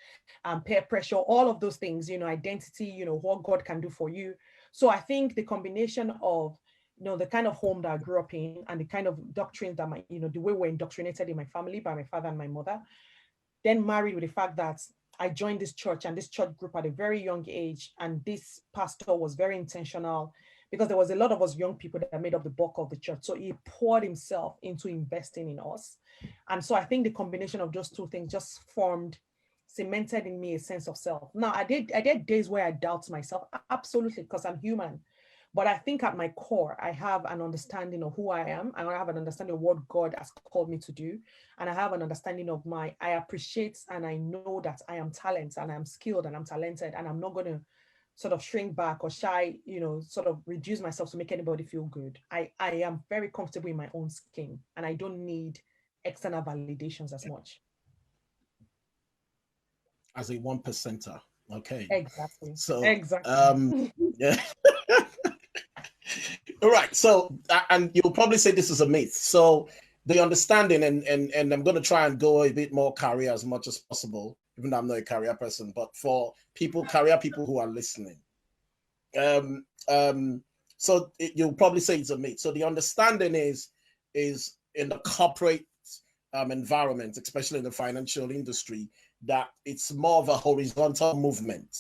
A: peer pressure, all of those things, you know, identity, you know, what God can do for you. So I think the combination of, you know, the kind of home that I grew up in, and the kind of doctrines that the way we're indoctrinated in my family by my father and my mother, then married with the fact that I joined this church and this church group at a very young age. And this pastor was very intentional, because there was a lot of us young people that made up the bulk of the church. So he poured himself into investing in us. And so I think the combination of those two things just cemented in me a sense of self. Now, I did days where I doubt myself, absolutely, because I'm human. But I think at my core, I have an understanding of who I am, and I have an understanding of what God has called me to do. And I have an understanding of I appreciate and I know that I am talented and I'm skilled and I'm talented, and I'm not going to sort of shrink back or shy, you know, sort of reduce myself to make anybody feel good. I am very comfortable in my own skin, and I don't need external validations as much.
B: As a 1%er. Okay.
A: Exactly.
B: So,
A: exactly.
B: Yeah. All right. So, and you'll probably say this is a myth. So, the understanding, and I'm going to try and go a bit more career as much as possible, even though I'm not a career person, but for career people who are listening. So you'll probably say it's a myth. So the understanding is in the corporate environment, especially in the financial industry, that it's more of a horizontal movement,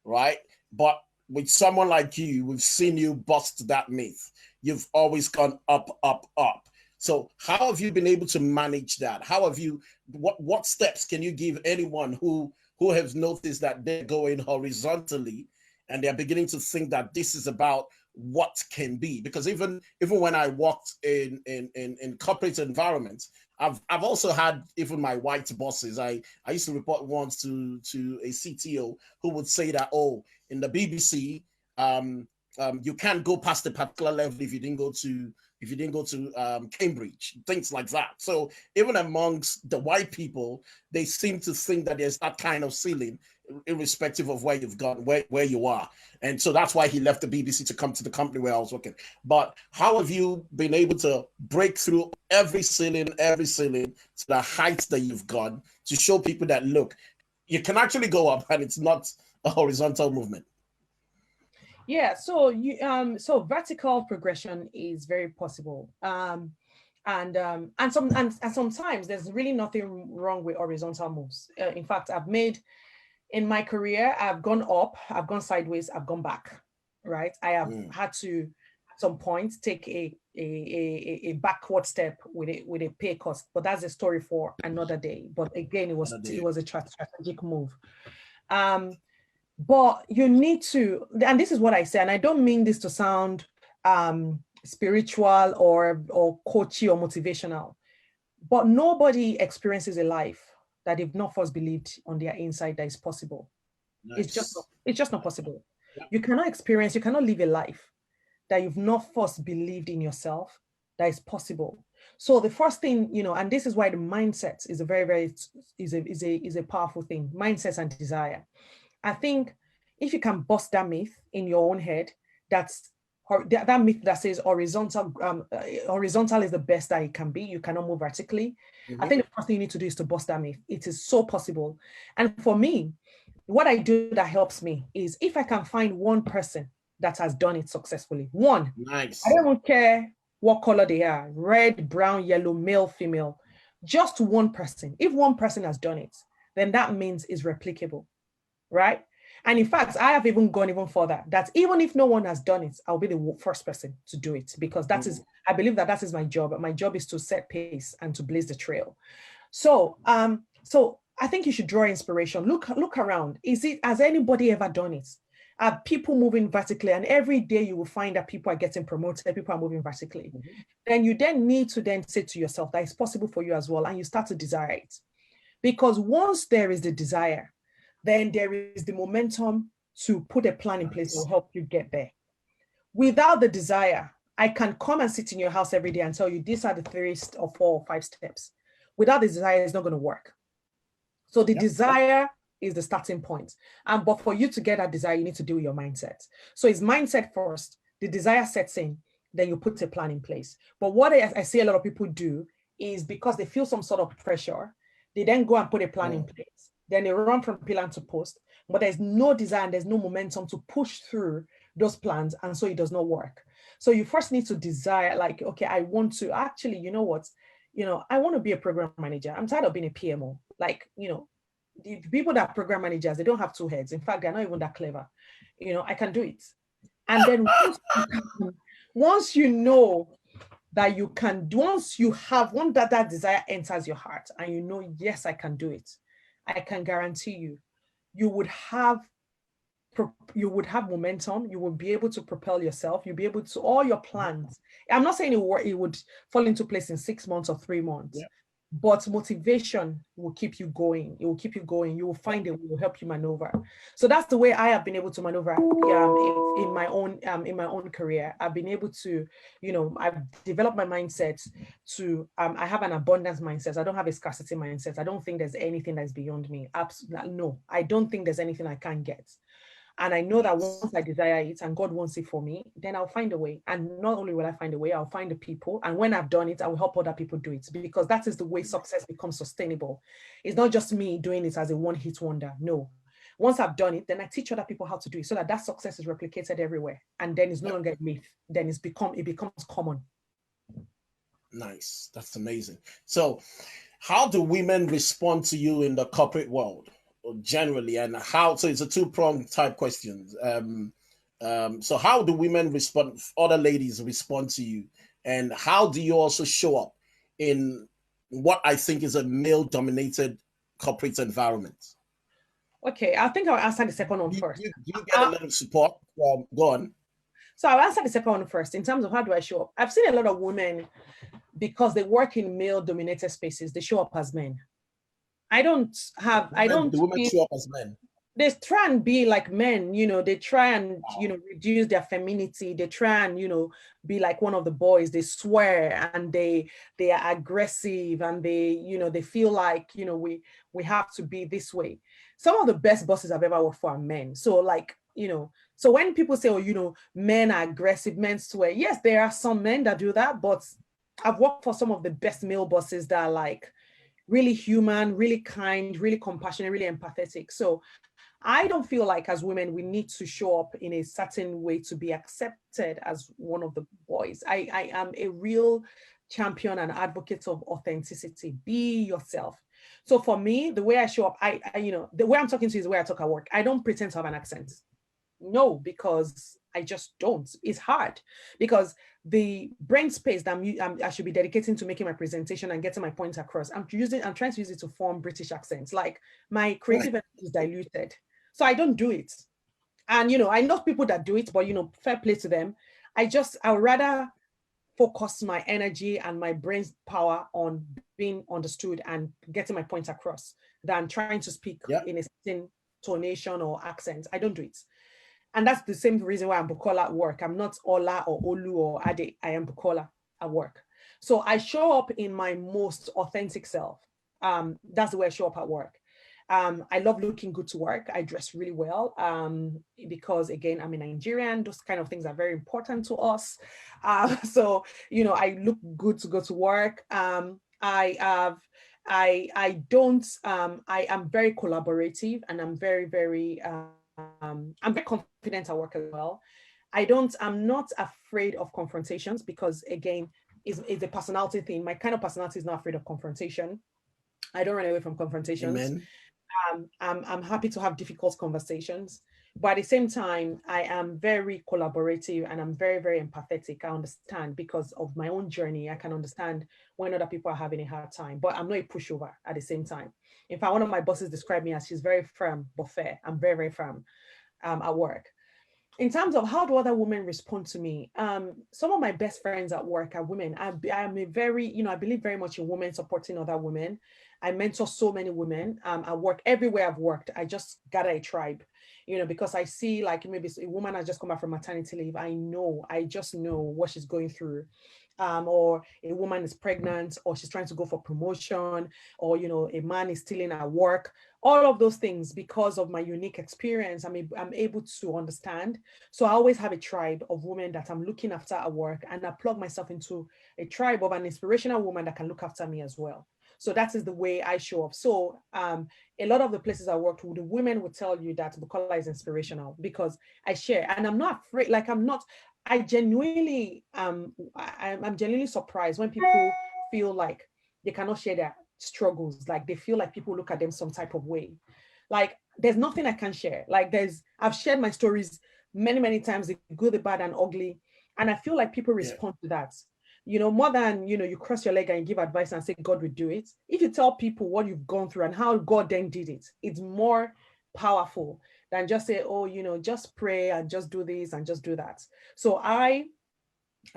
B: right? But with someone like you, we've seen you bust that myth. You've always gone up, up, up. So how have you been able to manage that? What steps can you give anyone who has noticed that they're going horizontally and they're beginning to think that this is about what can be? Because even when I worked in corporate environments, I've also had even my white bosses. I used to report once to a CTO who would say that, oh, in the BBC, you can't go past a particular level if you didn't go to Cambridge, things like that. So even amongst the white people, they seem to think that there's that kind of ceiling, irrespective of where you've gone, where you are. And so that's why he left the BBC to come to the company where I was working. But how have you been able to break through every ceiling to the heights that you've gone to show people that, look, you can actually go up and it's not a horizontal movement?
A: Yeah, so so vertical progression is very possible. And sometimes there's really nothing wrong with horizontal moves. In fact, in my career, I've gone up, I've gone sideways, I've gone back. right? I have had to, at some point, take a backward step with a pay cut, but that's a story for another day. But again, it was a strategic move. But you need to, and this is what I say, and I don't mean this to sound spiritual or coachy or motivational, but nobody experiences a life that they've not first believed on their inside that is possible. Nice. It's just not possible. Yeah. You cannot live a life that you've not first believed in yourself that is possible. So the first thing, and this is why the mindset is a very is a powerful thing. Mindsets and desire. I think if you can bust that myth in your own head, that myth that says horizontal is the best that it can be, you cannot move vertically. Mm-hmm. I think the first thing you need to do is to bust that myth. It is so possible. And for me, what I do that helps me is if I can find one person that has done it successfully, one. Nice. I don't care what color they are, red, brown, yellow, male, female, just one person. If one person has done it, then that means it's replicable, right? And in fact, I have even gone even further, that even if no one has done it, I'll be the first person to do it, because that is, I believe that is my job. My job is to set pace and to blaze the trail. So, so I think you should draw inspiration. Look around. Has anybody ever done it? Are people moving vertically? And every day you will find that people are getting promoted, people are moving vertically. Mm-hmm. Then you need to say to yourself that it's possible for you as well. And you start to desire it. Because once there is the desire, then there is the momentum to put a plan in place that will help you get there. Without the desire, I can come and sit in your house every day and tell you these are the 3 or 4 or 5 steps. Without the desire, it's not going to work. So the desire is the starting point. But for you to get that desire, you need to deal with your mindset. So it's mindset first, the desire sets in, then you put a plan in place. But what I see a lot of people do is, because they feel some sort of pressure, they then go and put a plan in place. Then they run from pillar to post, but there's no desire and there's no momentum to push through those plans. And so it does not work. So you first need to desire, like, okay, I want to actually, you know what, I want to be a program manager. I'm tired of being a PMO. Like, the people that are program managers, they don't have 2 heads. In fact, they're not even that clever. I can do it. And then once you know that you can, once that desire enters your heart and yes, I can do it, I can guarantee you would have momentum. You will be able to propel yourself. You'll be able to, all your plans. I'm not saying it would fall into place in 6 months or 3 months, but motivation will keep you going. It will keep you going. You will find it will help you maneuver. So that's the way I have been able to maneuver in my own career. I've been able to, I've developed my mindset to, I have an abundance mindset. I don't have a scarcity mindset. I don't think there's anything that's beyond me. Absolutely no. I don't think there's anything I can't get. And I know that once I desire it and God wants it for me, then I'll find a way. And not only will I find a way, I'll find the people. And when I've done it, I will help other people do it, because that is the way success becomes sustainable. It's not just me doing it as a one-hit wonder. No. Once I've done it, then I teach other people how to do it so that success is replicated everywhere. And then it's no longer a myth. Then it becomes common.
B: Nice. That's amazing. So how do women respond to you in the corporate world? Generally, and how, so it's a 2-pronged type question. So how do women respond, other ladies respond to you, and how do you also show up in what I think is a male-dominated corporate environment?
A: Okay, I think I'll answer the second one first.
B: Do you get a little support? Go on.
A: So I'll answer the second one first. In terms of how do I show up, I've seen a lot of women, because they work in male-dominated spaces, they show up as men. The women show up as men. They try and be like men, they try and, reduce their femininity. They try and, be like one of the boys. They swear and they are aggressive and they feel like, we have to be this way. Some of the best bosses I've ever worked for are men. So so when people say, men are aggressive, men swear, yes, there are some men that do that, but I've worked for some of the best male bosses that are like, really human, really kind, really compassionate, really empathetic. So I don't feel like as women, we need to show up in a certain way to be accepted as one of the boys. I am a real champion and advocate of authenticity. Be yourself. So for me, the way I show up, the way I'm talking to you is the way I talk at work. I don't pretend to have an accent. No, because I just don't. It's hard because the brain space that I should be dedicating to making my presentation and getting my points across, I'm trying to use it to form British accents. Like my creative energy is diluted. So I don't do it. And, I know people that do it, but, fair play to them. I would rather focus my energy and my brain's power on being understood and getting my points across than trying to speak in a certain tonation or accent. I don't do it. And that's the same reason why I'm Bukola at work. I'm not Ola or Olu or Ade. I am Bukola at work. So I show up in my most authentic self. That's the way I show up at work. I love looking good to work. I dress really well because, again, I'm a Nigerian. Those kind of things are very important to us. So, I look good to go to work. I am very collaborative, and I'm very confident at work as well. I'm not afraid of confrontations because, again, it's a personality thing. My kind of personality is not afraid of confrontation. I don't run away from confrontations.
B: Amen.
A: I'm happy to have difficult conversations, but at the same time, I am very collaborative and I'm very empathetic. I understand because of my own journey. I can understand when other people are having a hard time, but I'm not a pushover at the same time. In fact, one of my bosses described me as she's very firm but fair. I'm very firm at work. In terms of how do other women respond to me, some of my best friends at work are women. I'm a very, I believe very much in women supporting other women. I mentor so many women at work. Everywhere I've worked, I just gather a tribe, because I see like maybe a woman has just come back from maternity leave. I just know what she's going through. Or a woman is pregnant, or she's trying to go for promotion, or, a man is stealing at work. All of those things, because of my unique experience, I'm able to understand. So I always have a tribe of women that I'm looking after at work, and I plug myself into a tribe of an inspirational woman that can look after me as well. So that is the way I show up. So a lot of the places I worked with, the women would tell you that Bukola is inspirational because I share, and I'm not afraid. Like I genuinely, I'm genuinely surprised when people feel like they cannot share their struggles. Like they feel like people look at them some type of way. Like there's nothing I can share. Like I've shared my stories many times, the good, the bad, and ugly, and I feel like people respond to that. More than, you cross your leg and give advice and say, God will do it. If you tell people what you've gone through and how God then did it, it's more powerful than just say, oh, just pray and just do this and just do that. So I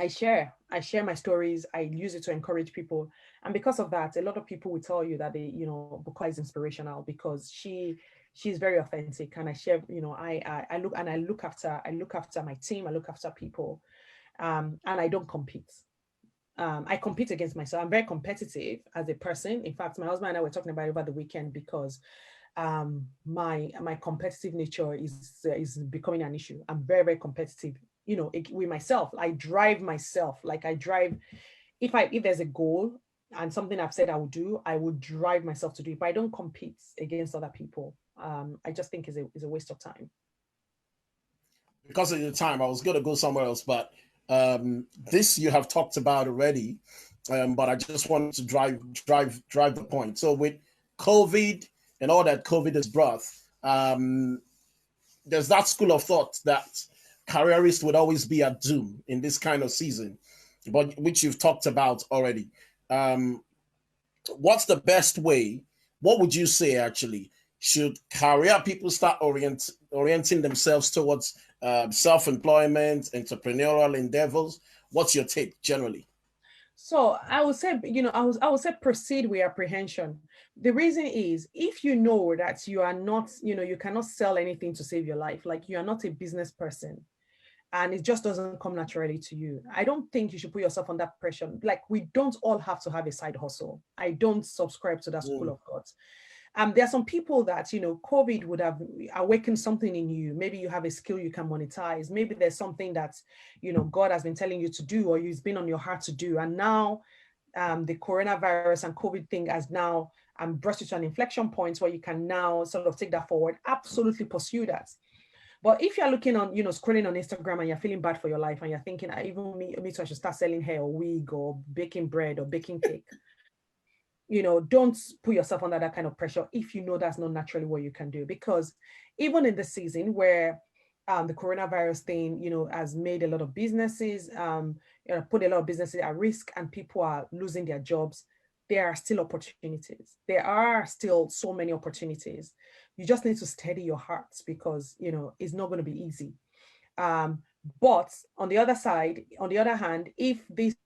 A: share my stories. I use it to encourage people. And because of that, a lot of people will tell you that Bukola is inspirational because she's very authentic. And I share, I look after my team. I look after people. And I don't compete. I compete against myself. I'm very competitive as a person. In fact, my husband and I were talking about it over the weekend because my competitive nature is becoming an issue. I'm very competitive, with myself. I drive myself. Like if there's a goal and something I've said I will do, I would drive myself to do it. But I don't compete against other people. I just think is a waste of time.
B: Because of the time, I was going to go somewhere else, but this you have talked about already, but I just wanted to drive the point. So with COVID and all that COVID has brought, there's that school of thought that careerists would always be at doom in this kind of season, but which you've talked about already. What's the best way? What would you say actually? Should career people start orienting themselves towards self-employment, entrepreneurial endeavors? What's your take generally?
A: So I would say, I would say proceed with apprehension. The reason is if you know that you are not, you cannot sell anything to save your life, like you are not a business person and it just doesn't come naturally to you, I don't think you should put yourself under pressure. Like we don't all have to have a side hustle. I don't subscribe to that school of thought. There are some people that, COVID would have awakened something in you. Maybe you have a skill you can monetize. Maybe there's something that, God has been telling you to do or it's been on your heart to do. And now the coronavirus and COVID thing has now brought you to an inflection point where you can now sort of take that forward. Absolutely pursue that. But if you're looking on, scrolling on Instagram and you're feeling bad for your life and you're thinking, even me too, I should start selling hair or wig or baking bread or baking cake. Don't put yourself under that kind of pressure if you know that's not naturally what you can do. Because even in the season where the coronavirus thing, has made a lot of businesses, put a lot of businesses at risk, and people are losing their jobs. There are still opportunities. There are still so many opportunities. You just need to steady your hearts, because, it's not going to be easy. But on the other hand, if this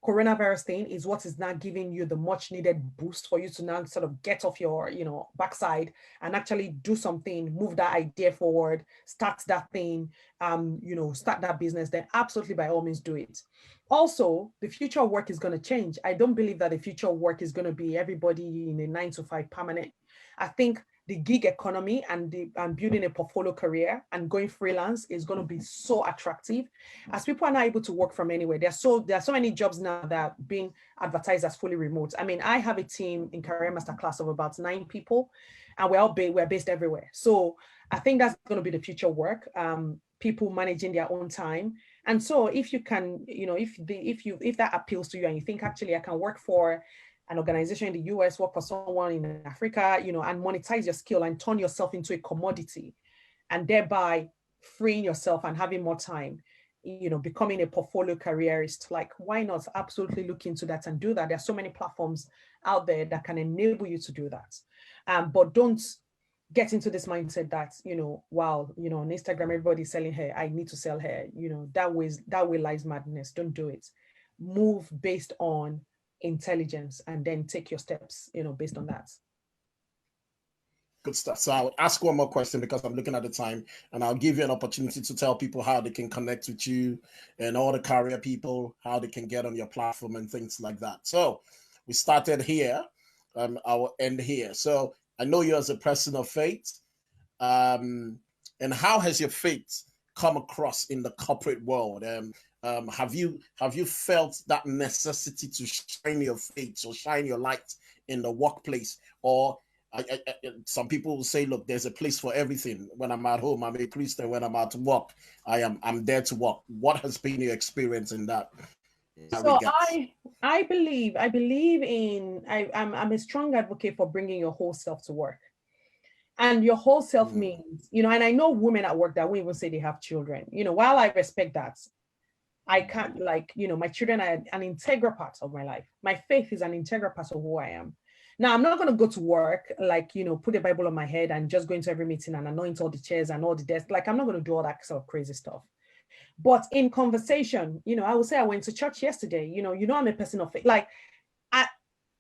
A: coronavirus thing is what is now giving you the much needed boost for you to now sort of get off your backside and actually do something, move that idea forward, start that thing, start that business, then absolutely, by all means, do it. Also, the future of work is going to change. I don't believe that the future of work is going to be everybody in a 9-to-5 permanent. I think the gig economy and building a portfolio career and going freelance is going to be so attractive, as people are not able to work from anywhere. There are so many jobs now that are being advertised as fully remote. I mean, I have a team in Career Masterclass of about 9 people, and we're based everywhere. So I think that's going to be the future work. People managing their own time. And so if you can, if that appeals to you, and you think, actually, I can work for an organization in the US, work for someone in Africa, and monetize your skill and turn yourself into a commodity, and thereby freeing yourself and having more time, becoming a portfolio careerist, like, why not absolutely look into that and do that? There are so many platforms out there that can enable you to do that. But don't get into this mindset that, wow, on Instagram, everybody's selling hair, I need to sell hair. That way lies madness. Don't do it. Move based on intelligence, and then take your steps, based on that.
B: Good stuff. So I would ask one more question, because I'm looking at the time, and I'll give you an opportunity to tell people how they can connect with you and all the career people, how they can get on your platform and things like that. So we started here. I will end here. So I know you as a person of faith. And how has your faith come across in the corporate world? Have you felt that necessity to shine your faith or shine your light in the workplace? Or some people will say, look, there's a place for everything. When I'm at home, I'm a Christian. When I'm at work, I'm there to work. What has been your experience in that?
A: So I believe in, I'm a strong advocate for bringing your whole self to work. And your whole self means, and I know women at work that won't even say they have children. While I respect that, I can't, my children are an integral part of my life. My faith is an integral part of who I am. Now, I'm not going to go to work, put a Bible on my head and just go into every meeting and anoint all the chairs and all the desks. I'm not going to do all that sort of crazy stuff. But in conversation, I will say I went to church yesterday. I'm a person of faith.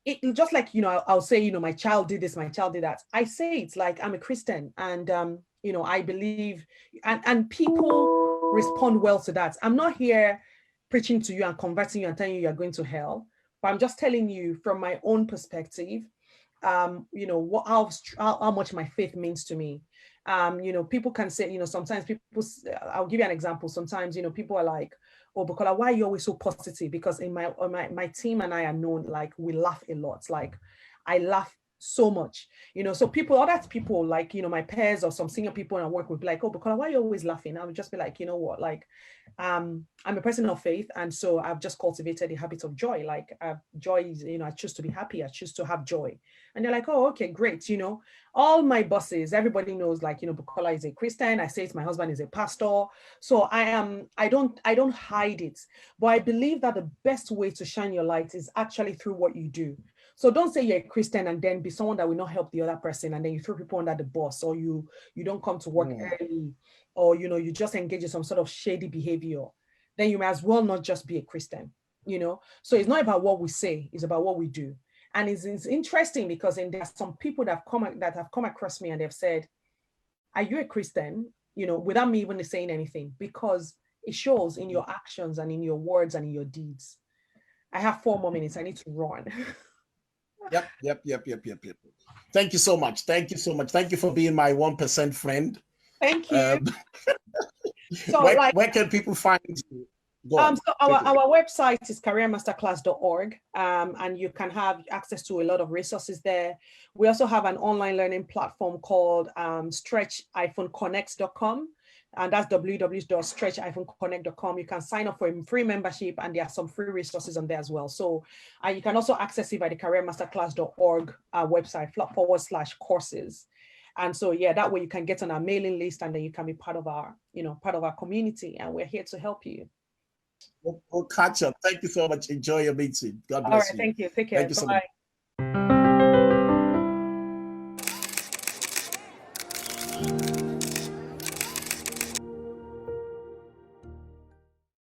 A: I'll say, my child did this, my child did that. I say it's like I'm a Christian, and I believe, and people respond well to that. I'm not here preaching to you and converting you and telling you you're going to hell, but I'm just telling you from my own perspective, how much my faith means to me. People can say, sometimes I'll give you an example. Sometimes, people are like, oh, Bukola, why are you always so positive? Because in my team and I are known, we laugh a lot. I laugh so much, so other people, my peers or some senior people I work with, be like, oh, Bukola, why are you always laughing? I would just be like, you know what, I'm a person of faith. And so I've just cultivated the habit of joy. Joy is, I choose to be happy. I choose to have joy. And they're like, oh, okay, great. All my bosses, everybody knows, Bukola is a Christian. I say it, my husband is a pastor. So I don't hide it. But I believe that the best way to shine your light is actually through what you do. So don't say you're a Christian and then be someone that will not help the other person, and then you throw people under the bus, or you don't come to work early, or you just engage in some sort of shady behavior. Then you may as well not just be a Christian. So it's not about what we say, it's about what we do. And it's interesting because there are some people that have come across me and they've said, are you a Christian? Without me even saying anything, because it shows in your actions and in your words and in your deeds. I have 4 more minutes. I need to run.
B: Yep. Thank you so much. Thank you for being my 1% friend.
A: Thank you.
B: So where can people find you?
A: So our website is careermasterclass.org, and you can have access to a lot of resources there. We also have an online learning platform called stretch-connect.com, and that's www.stretch-connect.com. You can sign up for a free membership, and there are some free resources on there as well. So you can also access it by the careermasterclass.org website /courses. And so, yeah, that way you can get on our mailing list, and then you can be part of our, part of our community, and we're here to help you.
B: We'll catch up. Thank you so much. Enjoy your meeting. God
A: All
B: bless
A: right,
B: you.
A: thank you. Take care.
B: Thank you so much.